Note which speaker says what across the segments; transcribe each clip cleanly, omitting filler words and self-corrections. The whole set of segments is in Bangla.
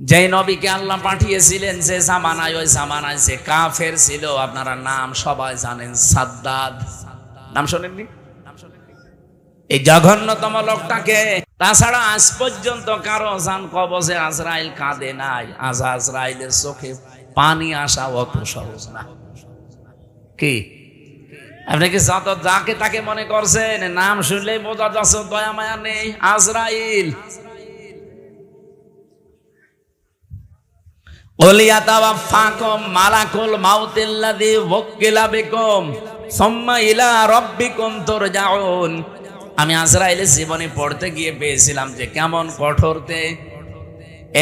Speaker 1: যে নবীকে আল্লাহ পাঠিয়েছিলেন যে জামানায়, ওই জামানায় যে কাফের ছিল, আপনারা নাম সবাই জানেন, সাদ্দাদ। নাম শোনেননি? এই জঘন্যতম লোকটাকে। তাছাড়া আজ পর্যন্ত কারো জান কবজে আজরাইল কাঁদে নাই। আজ আজরাইলের চোখে পানি আসা অত সহজ না। কি আপনি কি যত যাকে তাকে মনে করছেন? নাম শুনলেই বোঝা যাচ্ছে দয়া মায়া নেই। আজরাইল মালাকুল মাউতিল্লাযী ওয়াক্কিলা বিকুম সুম্মা ইলা রাব্বিকুম তুরজাউন। আমি আজরাইলের জীবনে পড়তে গিয়ে পেয়েছিলাম যে কেমন কঠোরতে।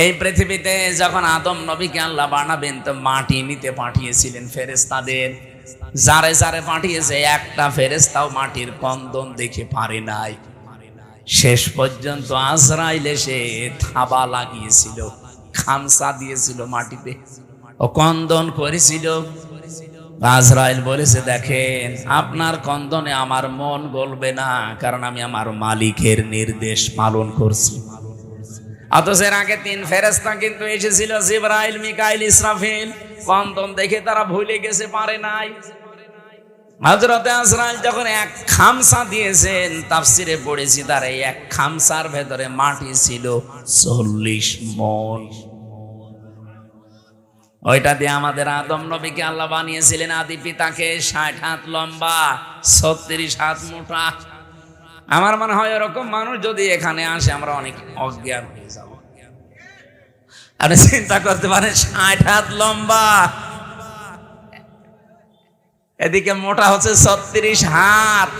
Speaker 1: এই পৃথিবীতে যখন আদম নবীকে আল্লাহ বানাবেন তো মাটি নিতে পাঠিয়েছিলেন ফেরেশতাদের। যারে যারে পাঠিয়েছে একটা ফেরেশতাও মাটির কন্দন দেখে পারে নাই। শেষ পর্যন্ত আজরাইল এসে থাবা লাগিয়েছিল, খামসা দিয়েছিল মাটিতে, ও কন্দন করেছিল। আজরাইল বলেছে, দেখেন আপনার কন্দনে আমার মন গলবে না, কারণ আমি আমার মালিকের নির্দেশ পালন করছি। অথচ এর আগে 3 ফেরেশতা কিন্তু এসেছিল, জিবরাইল, মিকাইল, ইসরাফিল। কন্দন দেখে তারা ভুলে গেছে, পারে নাই। হযরতে আজরাইল যখন এক খামসা দিয়েছেন, তাফসিরে পড়েছি তার এই এক খামসার ভেতরে মাটি ছিল 40 মণ। ওইটা দিয়ে আমাদের আদম নবীকে আল্লাহ বানিয়েছিলেন। আদি পিতাকে 60 হাত লম্বা, 36 হাত মোটা। আমার মনে হয় এরকম মানুষ যদি এখানে আসে আমরা অনেক অজ্ঞান হয়ে যাব। আপনি চিন্তা করতে পারেন, 60 হাত লম্বা, এদিকে মোটা হচ্ছে 36 হাত।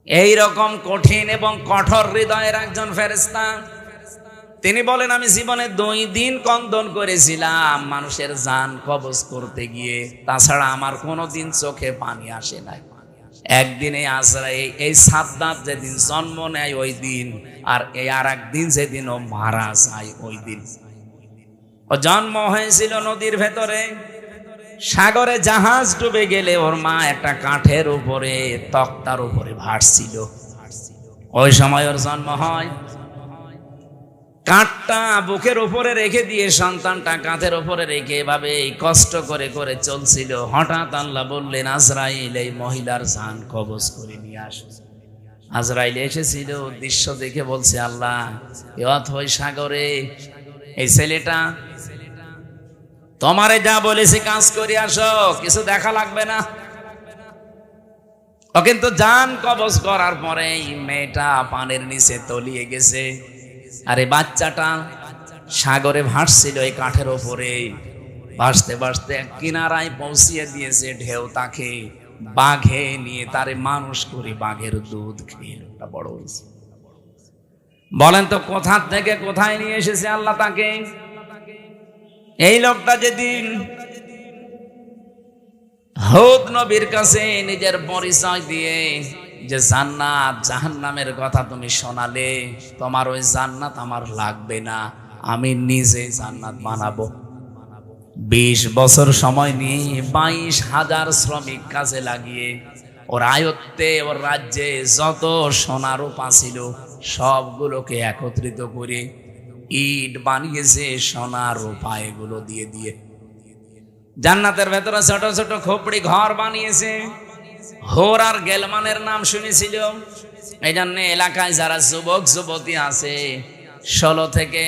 Speaker 1: এইরকম কঠিন এবং কঠোর হৃদয়ের একজন ফেরেশতা। তিনি বলেন, আমি জীবনে 2 দিন কন্দন করেছিলাম মানুষের জান কবজ করতে গিয়ে, তাছাড়া আমার কোনোদিন চোখে পানি আসে নাই। একদিন এই আজরাইল, এই সাদ্দাত যেদিন জন্ম নেয় ওই দিন, আর এই আর একদিন যেদিন ও মারা যায় ওই দিন। ও জন্ম হয়েছিল নদীর ভেতরে। সাগরে জাহাজ ডুবে গেলে ওর মা একটা কাঠের উপরে, তক্তার উপরে ভাসছিল। ওই সময় ওর জন্ম হয়। কাঠটা বুকের উপরে রেখে দিয়ে সন্তানটা কাঁধের উপরে রেখে এভাবে কষ্ট করে করে চলছিল। হঠাৎ আল্লাহ বললেন, আজরাইল এই মহিলার জান কবজ করে নিয়ে আসো। আজরাইল এসেছিল, দৃশ্য দেখে বলছে, আল্লাহ এ অথই সাগরে এই ছেলেটা তোমারে যা বলেছে কাজ করে আসো, কিছু দেখা লাগবে না। ও কিন্তু জান কবজ করার পরে মেয়েটা পানির নিচে তলিয়ে গেছে। আরে বাচ্চাটা সাগরে ভাসছিল এই কাঠের ওপরে, ভাসতে ভাসতে কিনারায় পৌঁছিয়ে দিয়েছে ঢেউ তাকে। বাঘে নিয়ে তারে মানুষ করে বাঘের দুধ খেয়ে লোকটা বড় হয়েছে। বলেন তো কোথা থেকে কোথায় নিয়ে এসেছে আল্লাহ তাকে? এই লোকটা যেদিন হুদ নবীর কাছে নিজের পরিচয় দিয়ে যে জান্নাত জাহান্নামের কথা তুমি শোনালে, তোমার ওই জান্নাত আমার লাগবে না, আমি নিজে জান্নাত বানাবো। 20 বছর সময় নিয়ে 22,000 শ্রমিক কাজে লাগিয়ে ওর আয়ত্তে, ওর রাজ্যে যত সোনা রূপা ছিল সবগুলোকে একত্রিত করে ইট বানিয়েছে সোনা রূপা এগুলো দিয়ে দিয়ে। জান্নাতের ভেতরে ছোট ছোট খোপড়ি ঘর বানিয়েছে। হোর আর গেলমানের নাম শুনেছিল। এই জন্য এলাকায় যারা যুবক যুবতী আছে 16 থেকে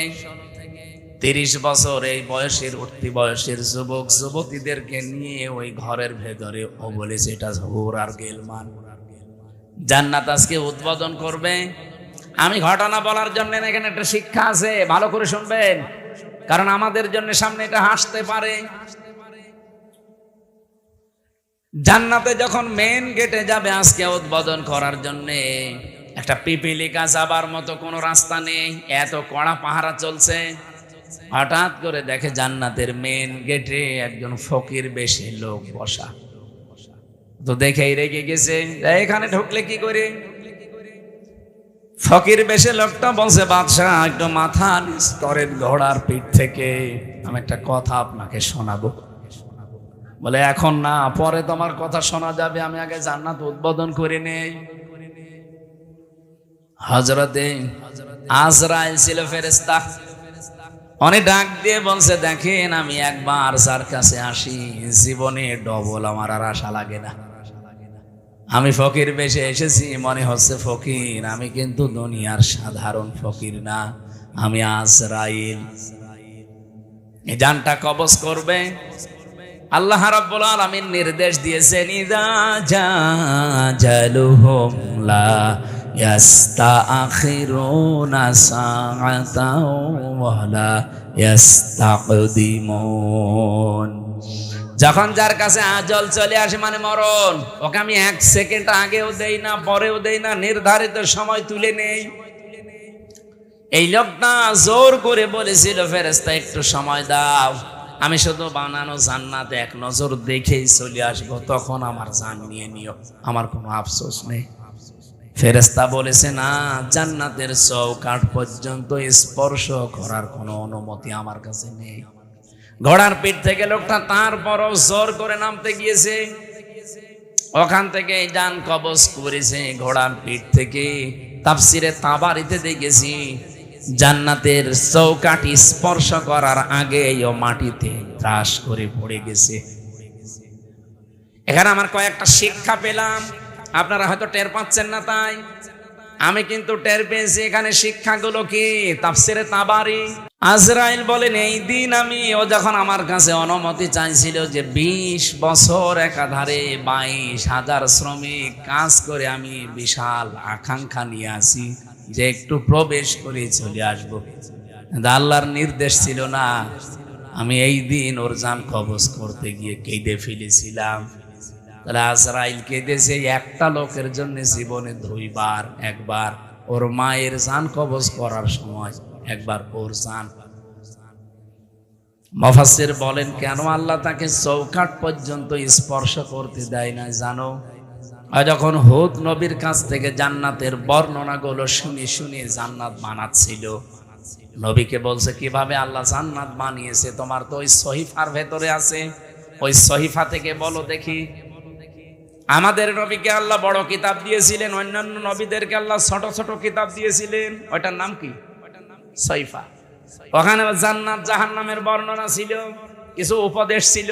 Speaker 1: 30 বছর এই বয়সের উঠতি বয়সের যুবক যুবতীদেরকে নিয়ে ওই ঘরের ভেতরে ও বলেছে এটা হোর আর গেলমান। জান্নাত আজকে উদ্বোধন করবে। আমি ঘটনা বলার জন্য এখানে একটা শিক্ষা আছে, ভালো করে শুনবেন, কারণ আমাদের জন্য সামনে এটা হাসতে পারে। জান্নাতে যখন মেন গেটে যাবে আজকে উদ্বোধন করার জন্য, একটা পিপিলিকা যাবার মতো কোনো রাস্তা নেই, এত কড়া পাহারা চলছে। হঠাৎ করে দেখে জান্নাতের মেন গেটে একজন ফকির বেশে লোক বসা। তো দেখেই রেগে গেছে, এখানে ঢুকলে কি করে? ফকির বেশে লোকটা বলছে, বাদশাহ একটু মাথা নিচ করেন ঘোড়ার পিঠ থেকে, আমি একটা কথা আপনাকে শোনাবো। বলে এখন না, পরে তোমার কথা শোনা যাবে, আমি আগে জান্নাত উদ্বোধন করে নেই। হযরতে আজরাইল ছিল ফেরেশতা। অনেক ডাক দিয়ে বলছে, দেখেন আমি একবার যার কাছে আসি জীবনে ডবল আমার আর আশা লাগে না। আমি ফকির বেশে এসেছি, মনে হচ্ছে ফকির, আমি কিন্তু দুনিয়ার সাধারণ ফকির না, আমি আজরাইল। এই জানটা কবজ করবে। আল্লাহ রাব্বুল আলামিন নির্দেশ দিয়েছেন, ইযা জাজালুহুম লা ইয়াস্তাখিরুনা সাআতাও ওয়া লা ইয়াস্তাকদিমুন। যখন যার কাছে আজল চলে আসে, মানে মরণ, ওকে আমি 1 সেকেন্ড আগেও দেই না, পরেও দেই না, নির্ধারিত সময় তুলে নেই। এই লোকটা জোর করে বলেছিল, ফেরেশতা একটু সময় দাও, আমি শুধু বানানো জান্নাত এক নজর দেখেই চলে আসবো, তখন আমার জান নিয়ে নিও, আমার কোনো আফসোস নেই। ফেরেশতা বলেছে, না, জান্নাতের চৌকাঠ পর্যন্ত স্পর্শ করার কোনো অনুমতি আমার কাছে নেই। ঘোড়ার পিঠ থেকে লোকটা তারপরও জোর করে নামতে গিয়েছে, ওখান থেকে জান কবজ করেছে ঘোড়ার পিঠ থেকে। তাফসিরে তাবারিতে দেখেছি, জান্নাতের চৌকাঠি স্পর্শ করার আগে ও মাটিতে ত্রাস করে পড়ে গেছে। এখানে আমার কয়েকটা শিক্ষা পেলাম, আপনারা হয়তো টের পাচ্ছেন না, তাই আমি কিন্তু টের পেয়েছি। এখানে শিক্ষাগুলো কি? তাফসিরে তাবারি, আজরাইল বলেন, এই দিন ও যখন আমার কাছে অনুমতি চাইছিল যে 20 বছর একাধারে 22,000 শ্রমিক কাজ করে, আমি বিশাল আকাঙ্ক্ষা নিয়ে আসি যে একটু প্রবেশ করে চলে আসবো, আল্লাহর নির্দেশ ছিল না। আমি এই দিন ওর জান কবজ করতে গিয়ে কেঁদে ফেলেছিলাম। তাহলে আজরাইল কেঁদেছে একটা লোকের জন্য জীবনে 2 বার, একবার ওর মায়ের জান কবজ করার সময়, একবার ওর জান। মুফাসসির বলেন, কেন আল্লাহ তাকে চৌকাঠ পর্যন্ত স্পর্শ করতে দেয় না জানো? যখন হুদ নবীর কাছ থেকে জান্নাতের বর্ণনাগুলো শুনে শুনে জান্নাত বানাচ্ছিল, নবীকে বলছে, কিভাবে আল্লাহ জান্নাত বানিয়েছে তোমার তো ওই সহিফার ভেতরে আছে, ওই সহিফা থেকে বলো দেখি। আমাদের নবীকে আল্লাহ বড় কিতাব দিয়েছিলেন, অন্যান্য নবীদেরকে আল্লাহ ছোট ছোট কিতাব দিয়েছিলেন, ওইটার নাম কি? সহিফা। ওখানে জান্নাত জাহান্নামের বর্ণনা ছিল, কিছু উপদেশ ছিল।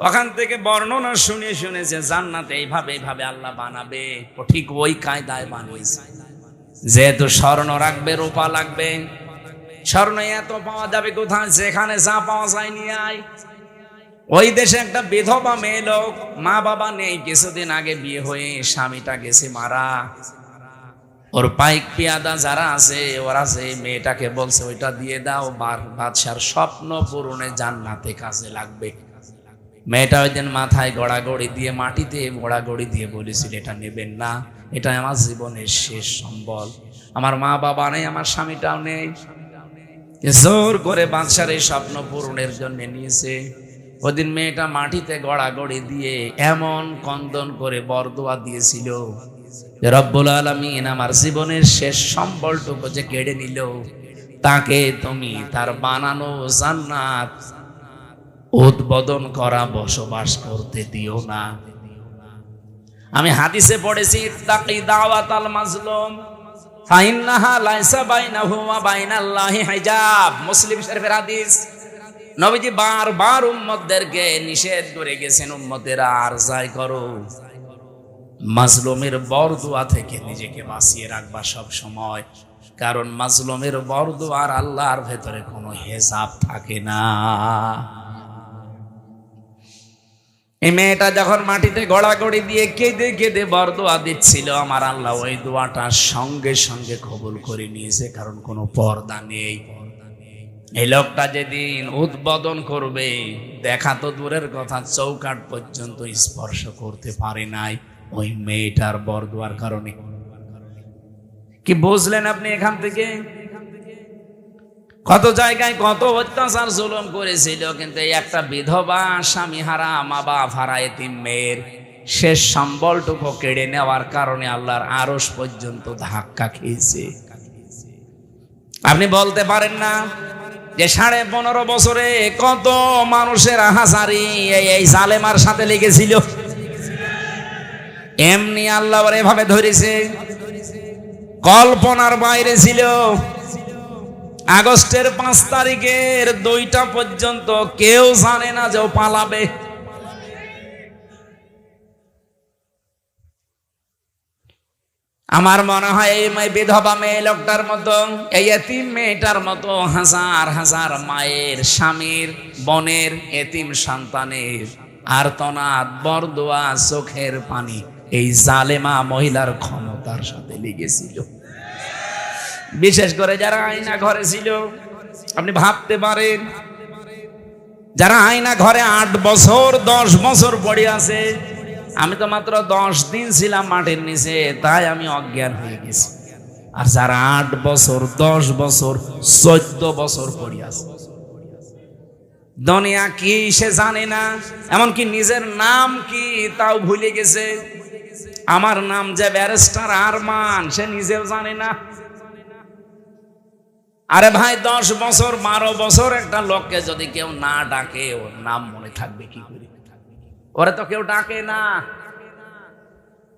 Speaker 1: ওখান থেকে বর্ণনা শুনে শুনেছে জান্নাত এইভাবে এইভাবে আল্লাহ বানাবে, ও ঠিক ওই কায়দায় বানিয়েছে। যেহেতু স্বর্ণ রাখবে, রূপা লাগবে, স্বর্ণ এত পাওয়া যাবে কোথায়? যেখানে যা পাওয়া যায় নিয়ে আয়। ওই দেশে একটা বিধবা মেয়ে লোক, মা বাবা নেই, কিছুদিন আগে বিয়ে হয়ে স্বামীটা গেছে মারা। ওর পাইক পিয়াদা যারা আছে, ওরা যে মেয়েটাকে বলছে ওইটা দিয়ে দাও, বাদশার স্বপ্ন পূরণে জান্নাতে কাজে লাগবে। মেয়েটা ওই দিন মাথায় গড়াগড়ি দিয়ে, মাটিতে গড়াগড়ি দিয়ে বলেছিল, এটা নেবেন না, এটা আমার জীবনের শেষ সম্বল, আমার মা বাবা নেই, আমার স্বামীটাও নেই। জোর করে বাদশার এই স্বপ্ন পূরণের জন্য নিয়েছে। ওদিন মেয়েটা মাটিতে গড়াগড়ি দিয়ে এমন কন্দন করে বরদোয়া দিয়েছিল, রব্বুল আলামিন আমার জীবনের শেষ সম্বলটুকু যে কেড়ে নিল, তাকে তুমি তার বানানো জান্নাত উদ্বোধন করা বসবাস করতে দিও না। আমি হাদিসে পড়েছি, ইত্তাকি দাওয়াতাল মাজলুম ফাইন্নাহা লাইসা বাইনাহু ওয়া বাইনাল্লাহি হিজাব। মুসলিম শরীফের হাদিস। নবীজি বারবার উম্মতদেরকে নিষেধ করে গেছেন, উম্মতেরা আর যাই করো, মাজলুমের বরদোয়া থেকে নিজেকে বাঁচিয়ে রাখবা সব সময়, কারণ মাজলুমের বরদোয়ার আল্লাহর ভেতরে কোনো হিসাব থাকে না। এই মেয়েটা যখন মাটিতে গড়াগড়ি দিয়ে কেঁদে কেঁদে বরদোয়া দিচ্ছিল, আমার আল্লাহ ওই দোয়াটা সঙ্গে সঙ্গে কবুল করে নিয়েছে, কারণ কোনো পর্দা নেই। এই লোকটা যেদিন উদ্বোধন করবে, দেখা তো দূরের কথা, চৌকাঠ পর্যন্ত স্পর্শ করতে পারে নাই ওই মেয়েটার বরদোয়ার কারণে। কি বুঝলেন আপনি এখান থেকে? কত জায়গায় কত অত্যাচার জুলুম করেছিল, কিন্তু এই একটা বিধবা, স্বামী হারা, মা বাপ হারা এতিম মেয়ের শেষ সম্বলটুকু কেড়ে নেওয়ার কারণে আল্লাহর আরশ পর্যন্ত ধাক্কা খেয়েছে। আপনি বলতে পারেন না যে 15.5 বছরে কত মানুষের আহাজারি এই জালেমার সাথে লেগেছিল, এমনি আল্লাহ এভাবে ধরেছে, কল্পনার বাইরে ছিল। আগস্টের 5 তারিখের 2টা পর্যন্ত কেউ জানে না যে ও পালাবে। আমার মনে হয় এই বিধবা মেয়ে লোকটার মতো, এই এতিম মেয়েটার মতো হাজার হাজার মায়ের, স্বামীর, বোনের, এতিম সন্তানের আর্তনাদ, বরদোয়া, চোখের পানি এই জালেমা মহিলার ক্ষমতার সাথে লেগেছিল। বিশেষ করে যারা আয়না ঘরে ছিল, আপনি ভাবতে পারেন যারা আয়না ঘরে 8 বছর 10 বছর পড়ে আছে। আমি তো মাত্র 10 দিন ছিলাম মাটির নিচে, তাই আমি অজ্ঞান হয়ে গেছি। আর যারা 8 বছর 10 বছর 14 বছর পড়ে আছে, দুনিয়া কি সে জানে না, এমনকি নিজের নাম কি তাও ভুলে গেছে। আমার নাম যে ব্যারিস্টার আরমান, সে নিজেও জানে না। আরে ভাই, 10 বছর 12 বছর একটা লোককে যদি কেউ না ডাকে, ওর নাম মনে থাকবে কি করে? ওরে তো কেউ ডাকে না।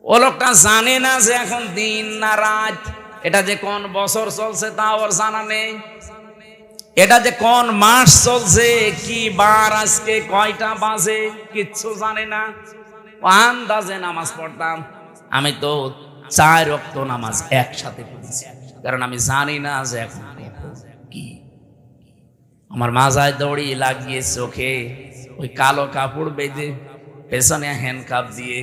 Speaker 1: ও লোকটা জানে না যে এখন দিন না রাত, এটা যে কোন বছর চলছে তা ওর জানা নেই, এটা যে কোন মাস চলছে, কি বার আজকে, কয়টা বাজে, কিচ্ছু জানে না। ও আন্দাজে নামাজ পড়তাম। আমি তো 4 ওয়াক্ত নামাজ একসাথে পড়েছি, কারণ আমি জানি না যে এখন কি। আমার মাজায় দড়ি লাগিয়ে চোখে ওই কালো কাপড় বেঁধে, পেছনে হ্যান্ডকাপ দিয়ে,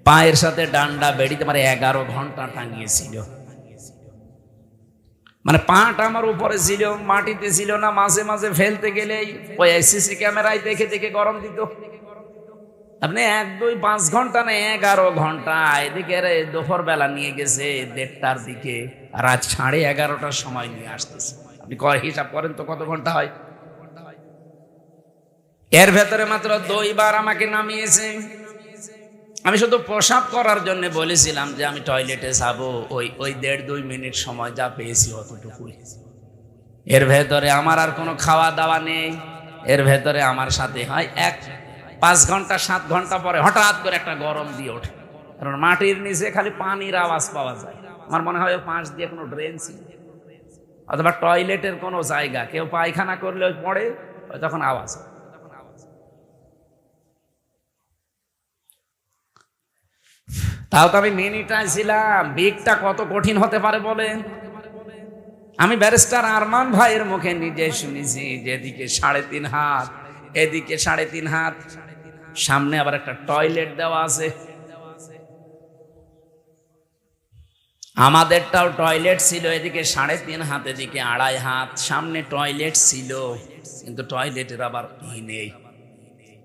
Speaker 1: পায়ের সাথে ডান্ডা বেড়িতে মানে 11 ঘন্টা টাঙিয়েছিল। মানে পাটা আমার উপরে ছিল, মাটিতে ছিল না। মাঝে মাঝে ফেলতে গেলেই ওই সিসি ক্যামেরায় দেখে দেখে গরম দিত। আপনি 1 2 5 ঘন্টা না, 11 ঘন্টা। এদিকে দুপুর বেলা নিয়ে গেছে 1:30টার দিকে, রাত 11:30টার সময় নিয়ে আসতেছে। আপনি হিসাব করেন তো কত ঘন্টা হয়। এর ভেতরে মাত্র 2 বার আমাকে নামিয়েছে। আমি শুধু প্রসাব করার জন্য বলেছিলাম যে আমি টয়লেটে যাবো, ওই 1.5-2 মিনিট সময় যা পেয়েছি অতটুকুই। এর ভেতরে আমার আর কোনো খাওয়া দাওয়া নেই। এর ভেতরে আমার সাথে হয় 5 ঘন্টা 7 ঘন্টা পরে হঠাৎ করে একটা গরম দিয়ে ওঠে, কারণ মাটির নিচে খালি পানির আওয়াজ পাওয়া যায়। আমার মনে হয় পাশ দিয়ে কোনো ড্রেন ছিল, অথবা টয়লেটের কোনো জায়গা, কেউ পায়খানা করলে পড়ে, তখন আওয়াজ হয়। তাও তো আমি মিনিটায় ছিলাম। বিকটা কত কঠিন হতে পারে বলেন। আমি ব্যারিস্টার আরমান ভাইয়ের মুখে নিজে শুনেছি যে এদিকে 3.5 হাত, এদিকে 3.5 হাত, সামনে আবার একটা টয়লেট দেওয়া আছে। আমাদেরটাও টয়লেট ছিল, এদিকে 3.5 হাত, এদিকে 2.5 হাত, সামনে টয়লেট ছিল, কিন্তু টয়লেটের আবার নেই।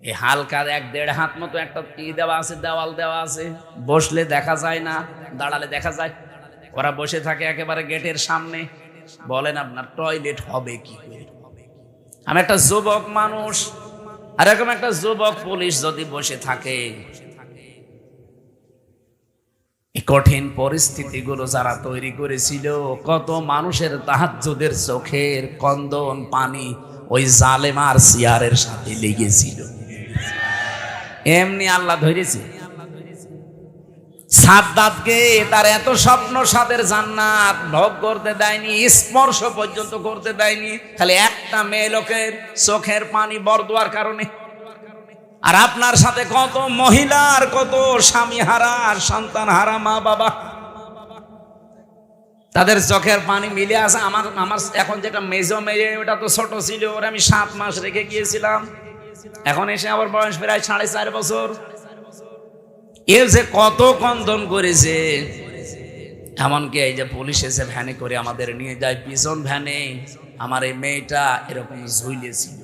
Speaker 1: এই হালকা 1-1.5 হাত মতো একটা দেওয়া আছে, দেওয়াল দেওয়া আছে। বসলে দেখা যায় না, দাঁড়ালে দেখা যায়। ওরা বসে থাকে একেবারে গেটের সামনে। বলেন আপনার টয়লেট হবে কি করে? আমি একটা যুবক মানুষ, আর এরকম একটা যুবক পুলিশ যদি বসে থাকে, এই কঠিন পরিস্থিতিগুলো যারা তৈরি করেছিল, কত মানুষের তাহাজ্জুদের চোখের কন্দন পানি ওই জালেমার চেয়ারের সাথে লেগেছিল। এমনি আল্লাহ ধরেছে। সাদ্দাতকে তার এত স্বপ্ন সাদের জান্নাত ভোগ করতে দেয়নি, স্পর্শ পর্যন্ত করতে দেয়নি, খালি একটা মেয়ে লোকের চোখের পানি বরদোয়ার কারণে। আর আপনার সাথে কত মহিলার, কত স্বামী হারা, সন্তান হারা মা বাবা, তাদের চোখের পানি মিলে আছে। আমার এখন যেটা মেজো মেয়ে, ওটা তো ছোট ছিল, ওরা আমি 7 মাস রেখে গিয়েছিলাম। এখন এসে আমার বয়স প্রায় 4.5 বছর। এর যে কত কন্দন করেছে, এমনকি এই যে পুলিশ এসে ভ্যানে করে আমাদের নিয়ে যায়, পিছন ভ্যানে আমার এই মেয়েটা এরকম ঝুলিয়েছিল।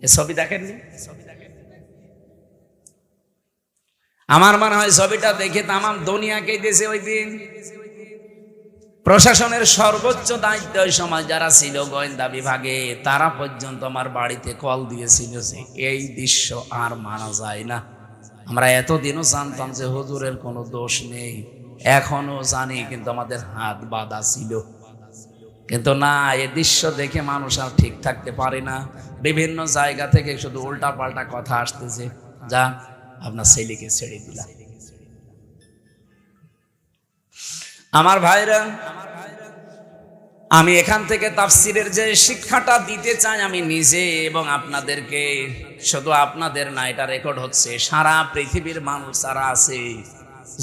Speaker 1: এ ছবি দেখেননি? আমার মনে হয় ছবিটা দেখে তামাম দুনিয়াকে দিয়েছে ওই দিন। প্রশাসনের সর্বোচ্চ দায়িত্ব ওই সময় যারা ছিল গোয়েন্দা বিভাগে, তারা পর্যন্ত আমার বাড়িতে কল দিয়েছিল যে এই দৃশ্য আর মানা যায় না। আমরা এতদিনও জানতাম যে হুজুরের কোনো দোষ নেই, এখনো জানি, কিন্তু আমাদের হাত বাঁধা ছিল। কিন্তু না, এই দৃশ্য দেখে মানুষ আর ঠিক থাকতে পারে না। বিভিন্ন জায়গা থেকে শুধু উল্টা পাল্টা কথা আসতেছে, যা আপনার ছেলেকে ছেড়ে দিলাম। আমার ভাইরা, আমি এখান থেকে তাফসিরের যে শিক্ষাটা দিতে চাই আমি নিজে এবং আপনাদেরকে, শুধু আপনাদের না, এটা রেকর্ড হচ্ছে, সারা পৃথিবীর মানুষ যারা আছে,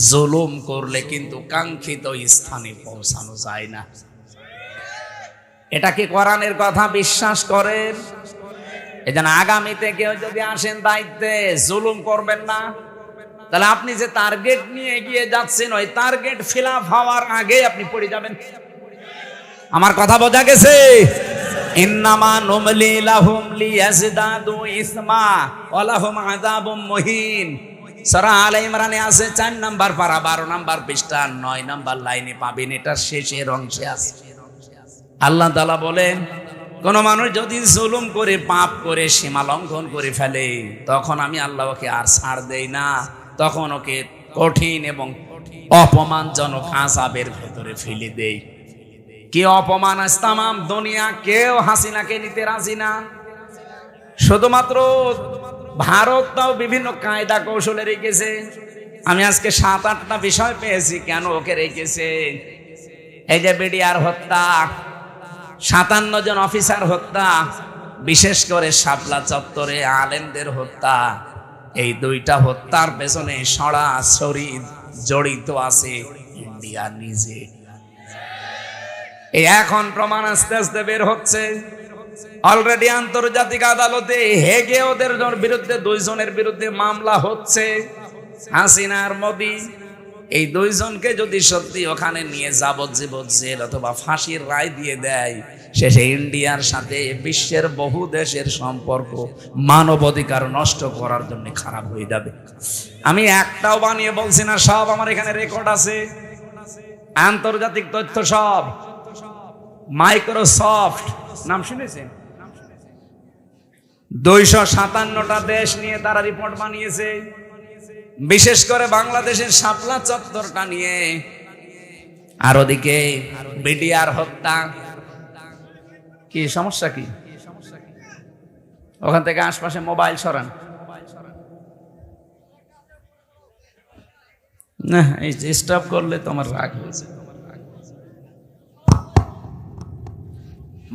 Speaker 1: জুলুম করলে কিন্তু কাঙ্ক্ষিত স্থানে পৌঁছানো যায় না। এটা কি কোরআনের কথা বিশ্বাস করেন? এজন্য আগামীতে কেউ যদি আসেন দায়িত্বে, জুলুম করবেন না। তাহলে আপনি যে টার্গেট নিয়ে এগিয়ে যাচ্ছেন, ওই টার্গেট ফিল আপ হওয়ার আগে আপনি পড়ে যাবেন। আমার কথা বোঝা গেছে? ইন্নামা নুমলি লাহুম লিয়াজদাদু ইসমা ওয়া লাহুম আযাবুম মুহিন। সূরা আলে ইমরানে আছে 4 নাম্বার পারা 12 নাম্বার পৃষ্ঠা 9 নাম্বার লাইনে পাবেন, এটা শেষের অংশে আছে। আল্লাহ তাআলা বলেন, কোন মানুষ যদি জুলুম করে, পাপ করে, সীমা লঙ্ঘন করে ফেলে, তখন আমি আল্লাহ ওকে আর ছাড় দেই না, তখন ওকে কঠিন এবং অপমানজনক আযাবের ভেতরে ফেলে দেই। কি অপমান! আজ তামাম দুনিয়া কেউ হাসিনাকে নিতে রাজি না। শুধুমাত্র ভারত তাও বিভিন্ন কায়দা কৌশলে রেখেছে। আমি আজকে 7-8টা বিষয় পেয়েছি কেন ওকে রেখেছে। এই যে বিডিআর হত্যা, 57 জন অফিসার হত্যা, বিশেষ করে শাপলা চত্বরে আলেমদের হত্যা, এই 2টা হত্যার পেছনে সরাসরি জড়িত আছে ইন্ডিয়া নিজে। এই এখন প্রমাণ আস্তে আস্তে বের হচ্ছে। অলরেডি আন্তর্জাতিক আদালতে হেগে ওদের বিরুদ্ধে 2 জনের বিরুদ্ধে মামলা হচ্ছে, হাসিনা আর মোদি। এই 2 জনকে যদি সত্যি ওখানে নিয়ে যাবজ্জীবন জেল অথবা ফাঁসির রায় দিয়ে দেয়, শেষে ইন্ডিয়ার সাথে বিশ্বের বহু দেশের সম্পর্ক মানবাধিকার নষ্ট করার জন্য খারাপ হয়ে যাবে। আমি একটাও বানিয়ে বলছি না, সব আমার এখানে রেকর্ড আছে, আন্তর্জাতিক তথ্য সব। মাইক্রোসফট নাম শুনেছেন? 257টা দেশ নিয়ে তারা রিপোর্ট বানিয়েছে, বিশেষ করে বাংলাদেশের শাপলা চত্বরটা নিয়ে। আর ওদিকে বিডিআর হত্যা। কি সমস্যা? কি ওখান থেকে আশপাশে মোবাইল সরান না, এই স্টপ করলে তোমার রাগ হয়েছে।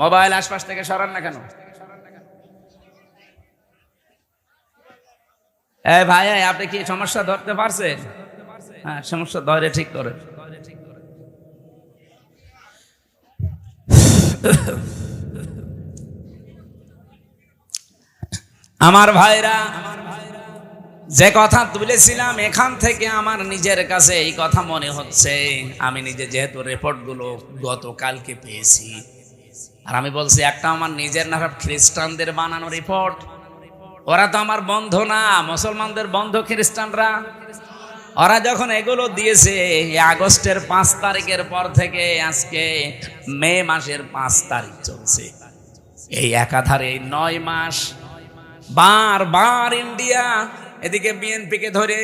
Speaker 1: মোবাইল আশপাশ থেকে সরান না কেন? এই ভাই, আপনি কি সমস্যা ধরতে পারছেন? হ্যাঁ, সমস্যা ধরে ঠিক করে। আমার ভাইরা, যে কথা তুলেছিলাম এখান থেকে আমার নিজের কাছে এই কথা মনে হচ্ছে। আমি নিজে যেহেতু রিপোর্টগুলো গতকালকে পেয়েছি, আর আমি বলছি একটা আমার নিজের না, খ্রিস্টানদের বানানো রিপোর্ট। ওরা তো আমার বন্ধু না, মুসলমানদের বন্ধু খ্রিস্টানরা। ওরা যখন এগুলো দিয়েছে আগস্টের 5 তারিখের পর থেকে আজকে মে মাসের 5 তারিখ চলছে, এই একাধারে 9 মাস বারবার ইন্ডিয়া এদিকে বিএনপিকে ধরে,